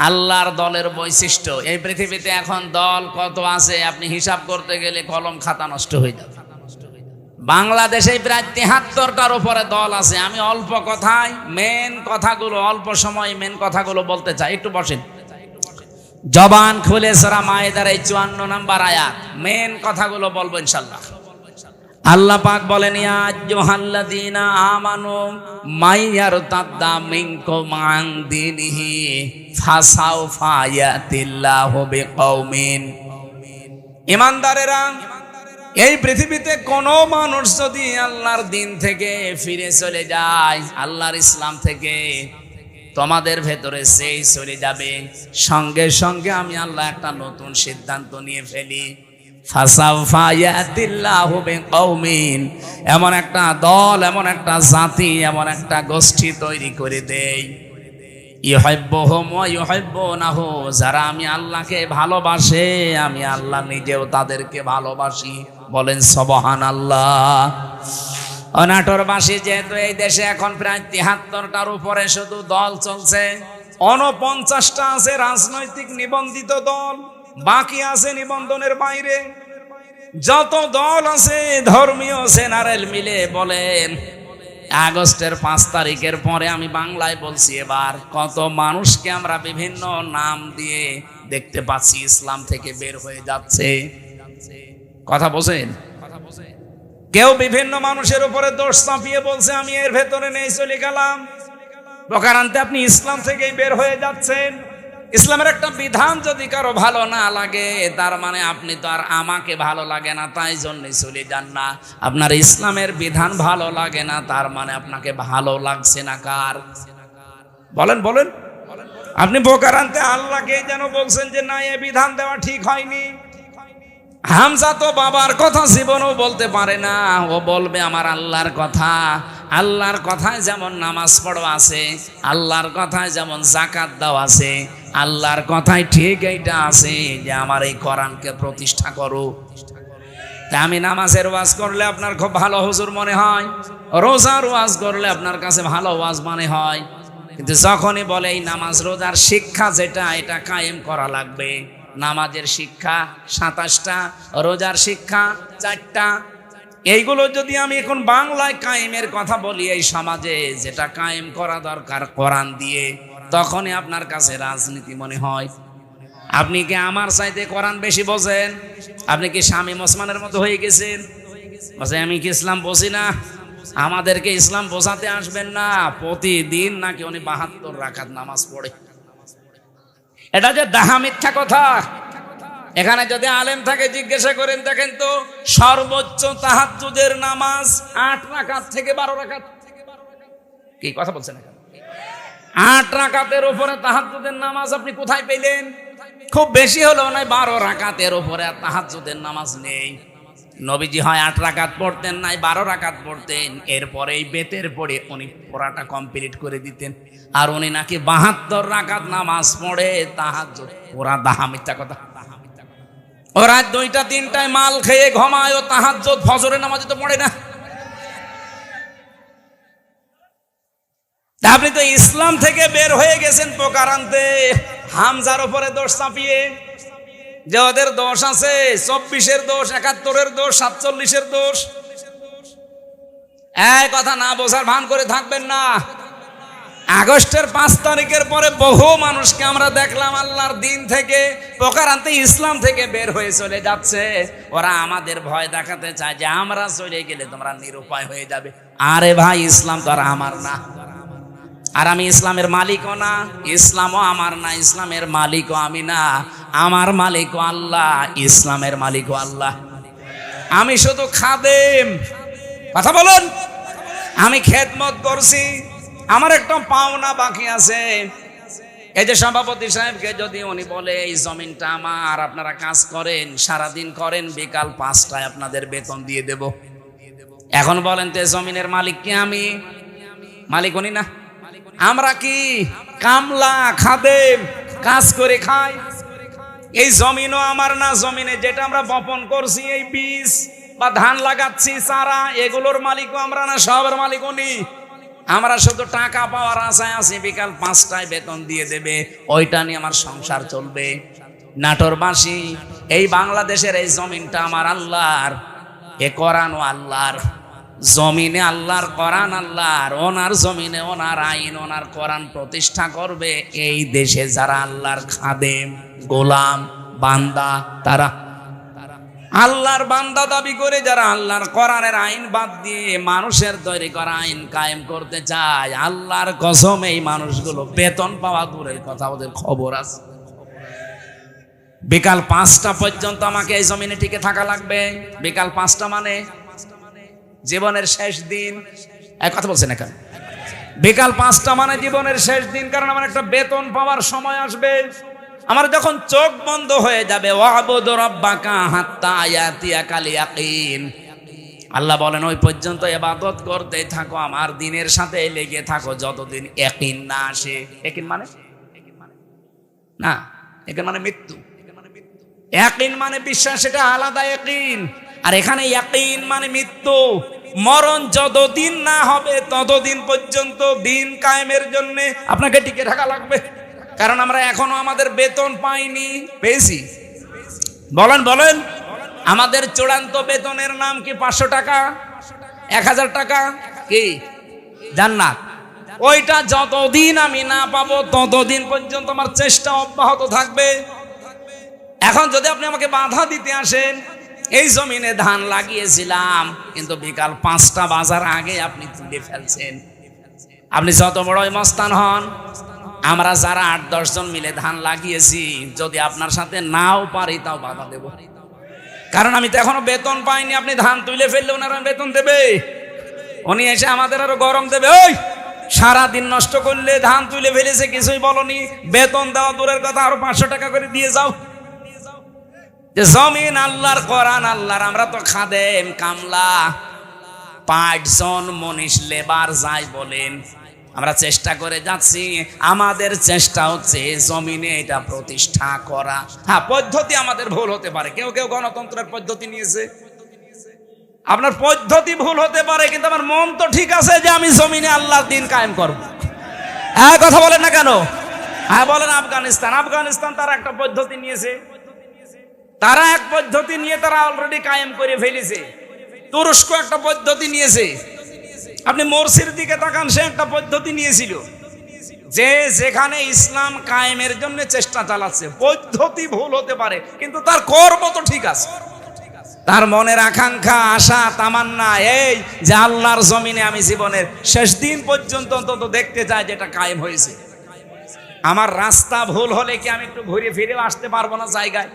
Speaker 1: আল্লাহর দলের বৈশিষ্ট্য। এই পৃথিবীতে এখন দল কত আছে আপনি হিসাব করতে গেলে কলম খাতা নষ্ট হয়ে যাবে। বাংলাদেশে প্রায় 73টার উপরে দল আছে। আমি অল্প কথায় মেন কথাগুলো, অল্প সময় মেন কথাগুলো বলতে চাই। একটু বসেন। জবান খুলে সূরা মায়েদার এই 54 নম্বর আয়াত মেন কথাগুলো বলবো ইনশাআল্লাহ। আল্লাহ পাক বলেন, ইয়া আইয়ুহাল্লাযীনা আমানু মাইয়ারতাদ্দা মিনকুম আন দীনিহি ফাসাউফা ইয়াতিল্লাহু বিকওমিন। ঈমানদারেরা, এই পৃথিবীতে কোনো মানুষ যদি আল্লাহর দিন থেকে ফিরে চলে যায়, আল্লাহর ইসলাম থেকে, তোমাদের ভেতরে সেই চলে যাবে, সঙ্গে সঙ্গে আমি আল্লাহ একটা নতুন সিদ্ধান্ত নিয়ে ফেলি। ফাসাউফা ইয়াতিল্লাহু বিকওমিন, এমন একটা দল, এমন একটা জাতি, এমন একটা গোষ্ঠী তৈরি করে দেই, ইউহিব্বুহুম ওয়া ইউহিব্বুনাহু, যারা আমি আল্লাহকে ভালোবাসে, আমি আল্লাহ নিজেও তাদেরকে ভালোবাসি। বলেন সুবহানাল্লাহ। অনাটোরবাসী, যেহেতু এই দেশে এখন প্রায় ৭৩টার উপরে শুধু দল চলছে, ৪৯টা আছে রাজনৈতিক নিবন্ধিত দল, বাকি আছে নিবন্ধনের বাইরে। যত দল আছে ধর্মীয় জেনারেল মিলে বলেন, আগস্টের ৫ তারিখের পরে আমি বাংলায় বলছি, এবার কত মানুষকে আমরা বিভিন্ন নাম দিয়ে দেখতে পাচ্ছি ইসলাম থেকে বের হয়ে যাচ্ছে। কথা বোঝেন? কেউ বিভিন্ন মানুষের উপরে দোষ চাপিয়ে বলছে আমি এর ভেতরে নেই, চলে গেলাম। প্রকারান্তে আপনি ইসলাম থেকেই বের হয়ে যাচ্ছেন। ইসলামের একটা বিধান যদি কারো ভালো না লাগে, তার মানে আপনি তো আর আমাকে ভালো লাগে না তাই জন্যই চলে যান না। আপনার ইসলামের বিধান ভালো লাগে না, তার মানে আপনাকে ভালো লাগছে না কার? বলেন বলেন। আপনি প্রকারান্তে আল্লাহকে যেন বলছেন যে না, এ বিধান দেওয়া ঠিক হয়নি। হামজা তো বাবার কথা জীবনেও বলতে পারে না, ও বলবে আমার আল্লাহর কথা। আল্লাহর কথায় যেমন নামাজ পড়ো আছে, আল্লাহর কথায় যেমন যাকাত দাও আছে, আল্লাহর কথায় ঠিক এইটা আছে যে আমার এই কোরআনকে প্রতিষ্ঠা করো। তা আমি নামাজের ওয়াজ করলে আপনার খুব ভালো হুজুর মনে হয়, রোজার ওয়াজ করলে আপনার কাছে ভালো ওয়াজ মনে হয়, কিন্তু যখনই বলে এই নামাজ রোজার শিক্ষা যেটা, এটা কায়েম করা লাগবে, নামাজের শিক্ষা ২৭টা, রোজার শিক্ষা ৪টা, এইগুলো যদি আমি এখন বাংলায় কায়েমের কথা বলি এই সমাজে, যেটা কায়েম করা দরকার কোরআন দিয়ে, তখনই আপনার কাছে রাজনীতি মনে হয়। আপনি কি আমার চাইতে কোরআন বেশি বোঝেন? আপনি কি শামীম ওসমানের মতো হয়ে গেছেন? বলছে আমি কি ইসলাম বুঝি না? আমাদেরকে ইসলাম বোঝাতে আসবেন না। প্রতিদিন নাকি উনি ৭২ রাকাত নামাজ পড়ে। এটা যে ডাহা মিথ্যা কথা। এখানে যদি আলেম থাকে জিজ্ঞাসা করেন, দেখেন তো সর্বোচ্চ তাহাজ্জুদের নামাজ ৮ রাকাত থেকে ১২ রাকাত। কি কথা বলছেন? এখানে ৮ রাকাতের উপরে তাহাজ্জুদের নামাজ আপনি কোথায় পেলেন? খুব বেশি হলেও নয় ১২ রাকাতের উপরে তাহাজ্জুদের নামাজ নেই। নবীজি হয় ৮ রাকাত পড়তেন, নাই ১২ রাকাত পড়তেন। এরপরে এই বেতের পড়ে উনি পড়াটা কমপ্লিট করে দিতেন। আর উনি নাকি ৭২ রাকাত নামাজ পড়ে তাহাজ্জুদ। ওরা ডাহা মিথ্যা কথা। ওরা ২টা ৩টায় মাল খেয়ে ঘুমায়, ও তাহাজ্জুদ ফজরের নামাজ তো পড়ে না। আপনি তো ইসলাম থেকে বের হয়ে গেছেন প্রকারান্তে হামজার উপরে দোষ চাপিয়ে, যে ওদের দোষ আছে ২৪-এর দোষ, ৭১-এর দোষ, ৪৭-এর দোষ। এই কথা না বোঝার ভান করে থাকবেন না। আগস্টের ৫ তারিখের পরে বহু মানুষকে আমরা দেখলাম আল্লাহর দিন থেকে প্রকারান্তে ইসলাম থেকে বের হয়ে চলে যাচ্ছে। ওরা আমাদের ভয় দেখাতে চায় যে আমরা চলে গেলে তোমরা নিরুপায় হয়ে যাবে। আরে ভাই, ইসলাম তো আর আমার না, আর আমি ইসলামের মালিকও না, ইসলামও আমার না, ইসলামের মালিকও আমি না, আমার মালিকও আল্লাহ, ইসলামের মালিকও আল্লাহ। আমি শুধু খাদেম। কথা বলুন। আমি খেদমত করছি, আমার একটা পাওনা বাকি আছে। এই যে সভাপতি সাহেবকে যদি উনি বলে এই জমিনটা আমার, আপনারা কাজ করেন, সারাদিন করেন, বিকাল ৫টায় আপনাদের বেতন দিয়ে দেব। এখন বলেন তো জমিনের মালিক কি আমি? মালিক উনি না, আমরা কি কামলা খাদেম, কাজ করে খাই। এই জমিনও আমার না, জমিনে যেটা আমরা বপন করছি, এই বীজ বা ধান লাগাচ্ছি, চারা, এগুলোর মালিকও আমরা না, সবের মালিক উনি। আমরা শুধু টাকা পাওয়ার আশায় আছি, বিকাল ৫টায় বেতন দিয়ে দেবে, ওইটা নিয়ে আমার সংসার চলবে। নাটোরবাসী, এই বাংলাদেশের এই জমিনটা আমার আল্লাহর, এ কোরআনও আল্লাহর। জমিনে আল্লাহর কোরআন, আল্লাহর ওনার জমিনে ওনার আইন, ওনার কোরআন প্রতিষ্ঠা করবে। এই দেশে যারা আল্লাহর খাদেম, গোলাম, বান্দা, তারা আল্লাহর বান্দা দাবি করে যারা আল্লাহর কোরআনের আইন বাদ দিয়ে মানুষের তৈরি করা আইন কায়েম করতে চায়, আল্লাহর কসম এই মানুষগুলো বেতন পাওয়া দূরের কথা, ওদের খবর আছে। বিকাল 5টা পর্যন্ত আমাকে এই জমিনে টিকে থাকা লাগবে। বিকাল 5টা মানে জীবনের শেষ দিন। এক কথা বলছেন এখন, বিকাল 5টা মানে জীবনের শেষ দিন, কারণ আমার একটা বেতন পাওয়ার সময় আসবে। আমার যখন চোখ বন্ধ হয়ে যাবে, ওয়াবুদ রাব্বাকা হাত্তা ইয়াতিয়াকাল ইয়াকিন, আল্লাহ বলেন ওই পর্যন্ত ইবাদত করতে থাকো, আমার দিনের সাথে লেগে থাকো যতদিন ইয়াকিন না আসে। ইয়াকিন মানে না, ইয়াকিন মানে মৃত্যু। ইয়াকিন মানে বিশ্বাস, সেটা আলাদা ইয়াকিন। আর এখানে ইয়াকিন মানে মৃত্যু। মরণ যতদিন না হবে ততদিন পর্যন্ত দিন কায়েমের জন্য আপনাকে টিকে থাকা লাগবে। কারণ আমরা এখনো আমাদের বেতন পাইনি। পেয়েছি? বলেন বলেন, আমাদের চূড়ান্ত বেতনের নাম কি? 500 টাকা, 1000 টাকা, কি জান্নাত। ওইটা যতদিন আমি না পাবো ততদিন পর্যন্ত আমার চেষ্টা অব্যাহত থাকবে। এখন যদি আপনি আমাকে বাধা দিতে আসেন, এই জমিনে ধান লাগিয়েছিলাম কিন্তু বিকাল 5টা বাজার আগে আপনি তুলে ফেলছেন, আপনি যত বড়ই মস্তান হন, আমরা যারা 8-10 জন মিলে ধান লাগিয়েছি, যদি আপনার সাথে নাও পারি তাও বাধা দেব। কারণ আমি তো এখনো বেতন পাইনি। আপনি ধান তুলে ফেললে ওনারা বেতন দেবে, উনি এসে আমাদের আরো গরম দেবে। ওই সারাদিন নষ্ট করলে, ধান তুলে ফেলেছে কিছুই বলনি, বেতন দেওয়া দূরের কথা, আরো 500 টাকা করে দিয়ে যাও। যে জমিন আল্লাহর, কোরআন আল্লাহর, আমরা তো খাদেম, কামলা, 5 জন মনীষ, লেবার যাই বলেন, আমরা চেষ্টা করে যাচ্ছি। আমাদের চেষ্টা হচ্ছে জমিনে এটা প্রতিষ্ঠা করা। হ্যাঁ, পদ্ধতি আমাদের ভুল হতে পারে। কেউ কেউ গণতন্ত্রের পদ্ধতি নিয়েছে, আপনার পদ্ধতি ভুল হতে পারে, কিন্তু আমার মন তো ঠিক আছে যে আমি জমিনে আল্লাহর দ্বীন কায়েম করব। হ্যাঁ, কথা বলেন না কেন? হ্যাঁ বলেন। আফগানিস্তান তারা একটা পদ্ধতি নিয়েছে, তারা এক পদ্ধতি নিয়ে তারা অলরেডি কায়েম করে ফেলেছে। তুরস্ক একটা পদ্ধতি নিয়েছে। আপনি মোরসির দিকে তাকান, সে একটা পদ্ধতি নিয়েছিল, যে যেখানে ইসলাম কায়েমের জন্য চেষ্টা চালাচ্ছে। পদ্ধতি ভুল হতে পারে কিন্তু তার কর্ম তো ঠিক আছে। তার মনের আকাঙ্ক্ষা, আশা, তামান্না এই যে আল্লাহর জমিনে আমি জীবনের শেষ দিন পর্যন্ত অন্তত দেখতে চাই যেটা কায়েম হয়েছে। আমার রাস্তা ভুল হলে কি আমি একটু ঘুরে ফিরে আসতে পারবো না জায়গায়?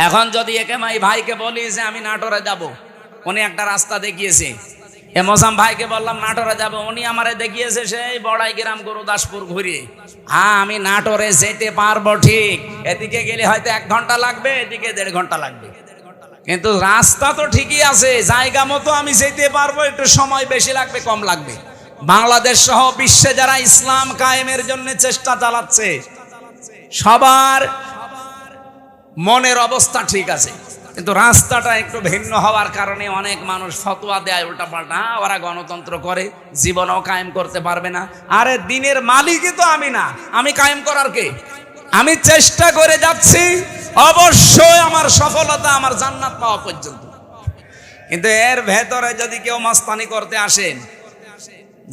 Speaker 1: এখন যদি একে ভাইকে বলি যে আমি নাটোরে যাব, উনি একটা রাস্তা দেখিয়েছে। মোসাম ভাইকে বললাম নাটোরে যাব, উনি আমারে দেখিয়েছে সেই বড়াই গ্রাম গুরুদাসপুর ঘুরে। হ্যাঁ, আমি নাটোরে যেতে পারবো ঠিক, এদিকে গেলে হয়তো 1 ঘন্টা লাগবে, এদিকে 1.5 ঘন্টা লাগবে, কিন্তু রাস্তা তো ঠিকই আছে, জায়গা মতো আমি যেতে পারবো। একটু সময় বেশি লাগবে, কম লাগবে। বাংলাদেশ সহ বিশ্বে যারা ইসলাম কায়েমের জন্য চেষ্টা চালাচ্ছে, সবার মনের অবস্থা ঠিক আছে, কিন্তু রাস্তাটা একটু ভিন্ন হওয়ার কারণে অনেক মানুষ ফতোয়া দেয় উল্টাপাল্টা। ওরা গণতন্ত্র করে, জীবনও কায়েম করতে পারবে না। আরে দিনের মালিকই তো আমি না, আমি কায়েম করার কে? আমি চেষ্টা করে যাচ্ছি, অবশ্যই আমার সফলতা আমার জান্নাত পাওয়া পর্যন্ত। কিন্তু এর ভেতরে যদি কেউ মাস্তানি করতে আসেন,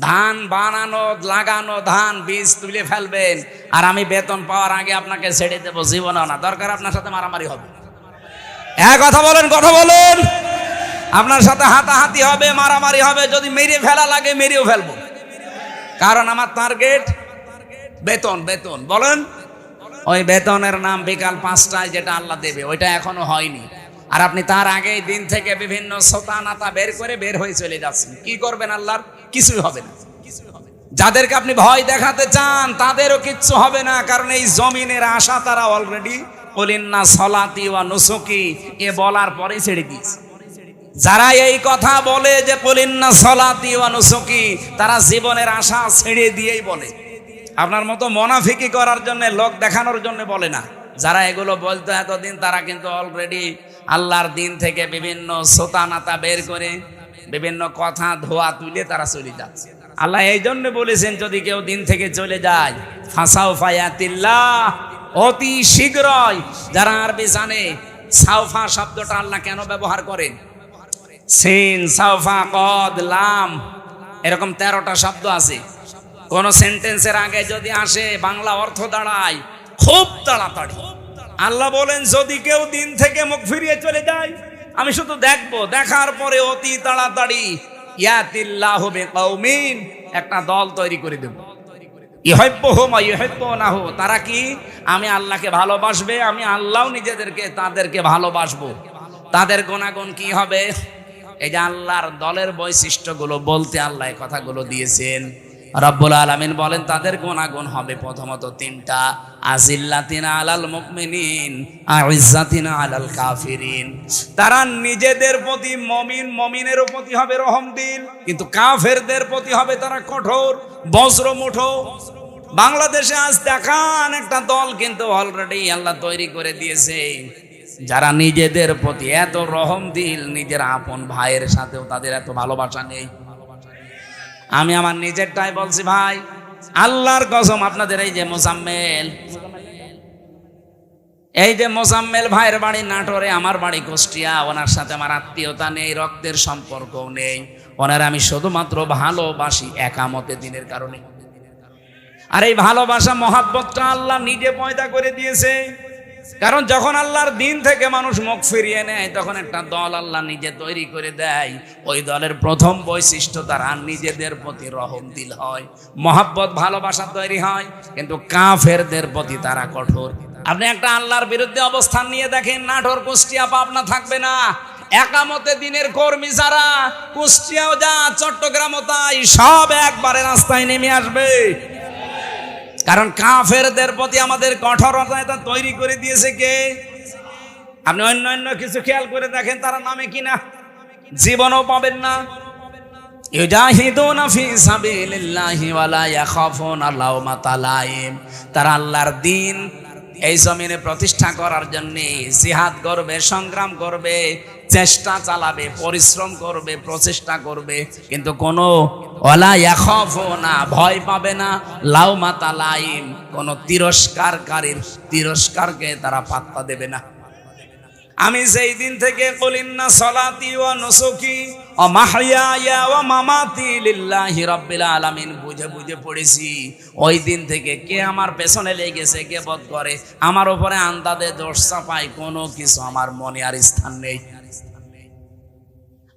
Speaker 1: ধান বানানো, লাগানো, ধান বীজ তুলে ফেলবেন, আর আমি বেতন পাওয়ার আগে আপনাকে ছেড়ে দেবো, জীবনও না, দরকার আপনার সাথে মারামারি হবে। কথা বলেন, কথা বলেন, আপনার সাথে হাতাহাতি হবে, মারামারি হবে। যদি মেরে ফেলা লাগে মেরেও ফেলবো, কারণ আমার টার্গেট বেতন। বেতন বলেন, ওই বেতনের নাম বিকাল 5টায় যেটা আল্লাহ দেবে, ওইটা এখনো হয়নি। আর আপনি তার আগেই দিন থেকে বিভিন্ন সোতানাতা বের হয়ে চলে যাচ্ছেন। কি করবেন? আল্লাহর কিছুই হবে না। যাদেরকে আপনি ভয় দেখাতে চান তাদেরও কিচ্ছু হবে না, কারণ এই জমিনের আশা তারা অলরেডি কুলিন্না সলাতি ওয়া নুসুকি এ বলার পরে ছেড়ে দিয়েছে। যারা এই কথা বলে যে কুলিন্না সলাতি ওয়া নুসুকি, তারা জীবনের আশা ছেড়ে দিয়েই বলে। আপনার মতো মুনাফিকি করার জন্য, লোক দেখানোর জন্য বলে না। যারা এগুলো বলতো এতদিন, তারা কিন্তু অলরেডি আল্লাহর দিন থেকে বিভিন্ন সোতানাতা বের করে, বিভিন্ন কথা ধোয়া তুলে তারা চলে যাচ্ছে। আল্লাহ এই জন্য বলেছেন, যদি কেউ দিন থেকে চলে যায়, ফাসাউফা ইয়াতিল্লাহ, অতি শীঘ্রই। যারা আরবি জানে, সাউফা শব্দটা আল্লাহ কেন ব্যবহার করেন? সিন সাফা কদ লাম এরকম 13টা শব্দ আছে। কোন সেন্টেন্সের আগে যদি আসে বাংলা অর্থ দাঁড়ায় খুব তাড়াতাড়ি। আল্লাহ বলেন যদি কেউ দিন থেকে মুখ ফিরিয়ে চলে যায় আমি শুধু দেখবো, দেখার পরে অতি তাড়াতাড়ি ইয়াতিল্লাহু বিকাউমিন একটা দল তৈরি করে দেব। ইউহিব্বুহুম ওয়া ইউহিব্বুনাহু, তারা কি আমি আল্লাহকে ভালোবাসবে, আমি আল্লাহও তাদেরকে ভালোবাসবো। তাদের গুণাগুণ কি হবে? এই যে আল্লাহর দলের বৈশিষ্ট্যগুলো বলতে আল্লাহ এই কথাগুলো দিয়েছেন। রব্বুল আলামিন বলেন তাদের গুণাগুণ হবে প্রথমত 3টা, আজিল্লাতিনা আলাল মুমিনিন আইজ্জাতিনা আলাল কাফিরিন। তারা নিজেদের প্রতি মুমিনের প্রতি হবে রহমদিল, কিন্তু কাফেরদের প্রতি হবে তারা কঠোর বজ্রমুঠো। বাংলাদেশে আজ দেখান একটা দল কিন্তু অলরেডি আল্লাহ তৈরি করে দিয়েছে যারা নিজেদের প্রতি এত রহমদিল, নিজের আপন ভাইয়ের সাথেও তাদের এত ভালোবাসা নেই। আমি আমার নিজেরটাই বলছি ভাই, আল্লাহর কসম আপনাদের এই যে মোজাম্মেল ভাইয়ের বাড়ি নাটোরে, আমার বাড়ি কুষ্টিয়া, ওনার সাথে আমার আত্মীয়তা নেই, রক্তের সম্পর্কও নেই। ওনার আমি শুধুমাত্র ভালোবাসি একামতে দিনের কারণে। আর এই ভালোবাসা মহাব্বতটা আল্লাহ নিজে পয়দা করে দিয়েছে। কারণ যখন আল্লাহর দিন থেকে মানুষ মুখ ফিরিয়ে নেয় তখন একটা দল আল্লাহ নিজে তৈরি করে দেয়। ওই দলের প্রথম বৈশিষ্ট্য তারা নিজেদের প্রতি রহমদিল হয়, মহাব্বত ভালোবাসা তৈরি হয়, কিন্তু কাফেরদের প্রতি তারা কঠোর। আপনি একটা আল্লাহর বিরুদ্ধে অবস্থান নিয়ে দেখেন, নাটোর কুষ্টিয়া পাবনা থাকবে না। একামতে দিনের কর্মী যারা কুষ্টিয়াও যা চট্টগ্রামও তাই, সব একবারে রাস্তায় নেমে আসবে। কারণ কাফেরদের প্রতি আমাদের কঠোরতা তৈরি করে দিয়েছে কে? আপনি অন্য কিছু খেয়াল করে দেখেন তারা নামে কিনা, জীবনও পাবেন না। ইউজাহিদুনা ফি সাবিলিল্লাহি ওয়া লা ইয়াখাফুনা লাওমাতা লাইম। তারা আল্লাহর দ্বীন এই জমিনে প্রতিষ্ঠা করার জন্য জিহাদ করবে, সংগ্রাম করবে, চেষ্টা চালাবে, পরিশ্রম করবে, প্রচেষ্টা করবে, কিন্তু কোনো ওয়ালা ইয়াখাফুনা ভয় পাবে না, লাওমাতা লাইম কোনো তিরস্কারকারীর তিরস্কারকে তারা পাত্তা দেবে না। আমি সেই দিন থেকে কুলিন্না সলাতি ওয়া নুসুকি ওয়া মাহইয়ায়া ওয়া মামাতি লিল্লাহি রাব্বিল আলামিন বুঝে বুঝে পড়েছি। ওই দিন থেকে কে আমার পেছনে লেগেছে, কে বদ করে, আমার উপরে আন্দাজে দোষ চাপায়, কোনো কিছু আমার মনে আর স্থান নেই।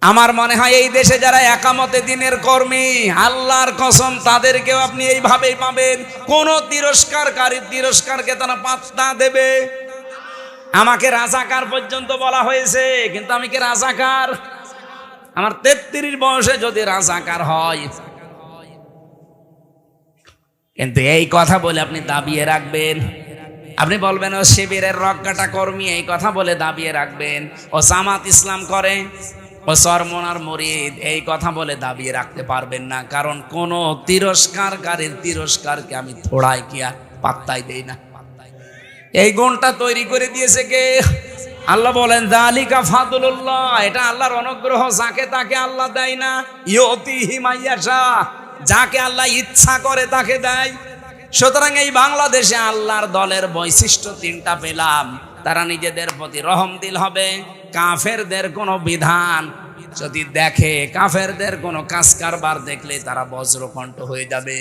Speaker 1: আমার মনে হয় এই দেশে যারা একামতে দিনের কর্মী, আল্লাহর কসম তাদেরকেও আপনি এইভাবেই পাবেন। কোন তিরস্কারকারী তিরস্কারকে তারা পাত্তা দেবে। আমাকে রাজাকার পর্যন্ত বলা হয়েছে, কিন্তু আমি কি রাজাকার? আমার 33 বয়সে যদি রাজাকার হয়, কিন্তু এই কথা বলে আপনি দাবিয়ে রাখবেন, আপনি বলবেন ও শিবিরের রক্ষাটা কর্মী, এই কথা বলে দাবিয়ে রাখবেন। ও জামাত ইসলাম করে, ও চরমনার মুরিদ, এই কথা বলে দাবিয়ে রাখতে পারবেন না। কারণ কোন তিরস্কারকারীর তিরস্কারকে আমি থোড়াই কি আর পাত্তাই দেই না। এই গুণটা তৈরি করে দিয়েছে কে? আল্লাহ বলেন যালিকা ফাদলুল্লাহ, এটা আল্লাহর অনুগ্রহ, যাকে তাকে আল্লাহ দেয় না। ইউতিহি মাইয়াশা, যাকে আল্লাহ ইচ্ছা করে তাকে দেয়। সুতরাং এই বাংলাদেশে আল্লাহর দলের বৈশিষ্ট্য 3টা পেলাম। তারা নিজেদের প্রতি রহমদিল হবে, কাফেরদের কোনো বিধান যদি দেখে, কাফেরদের কোনো কাজ কারবার দেখলে তারা বজ্রকণ্ঠ হয়ে যাবে।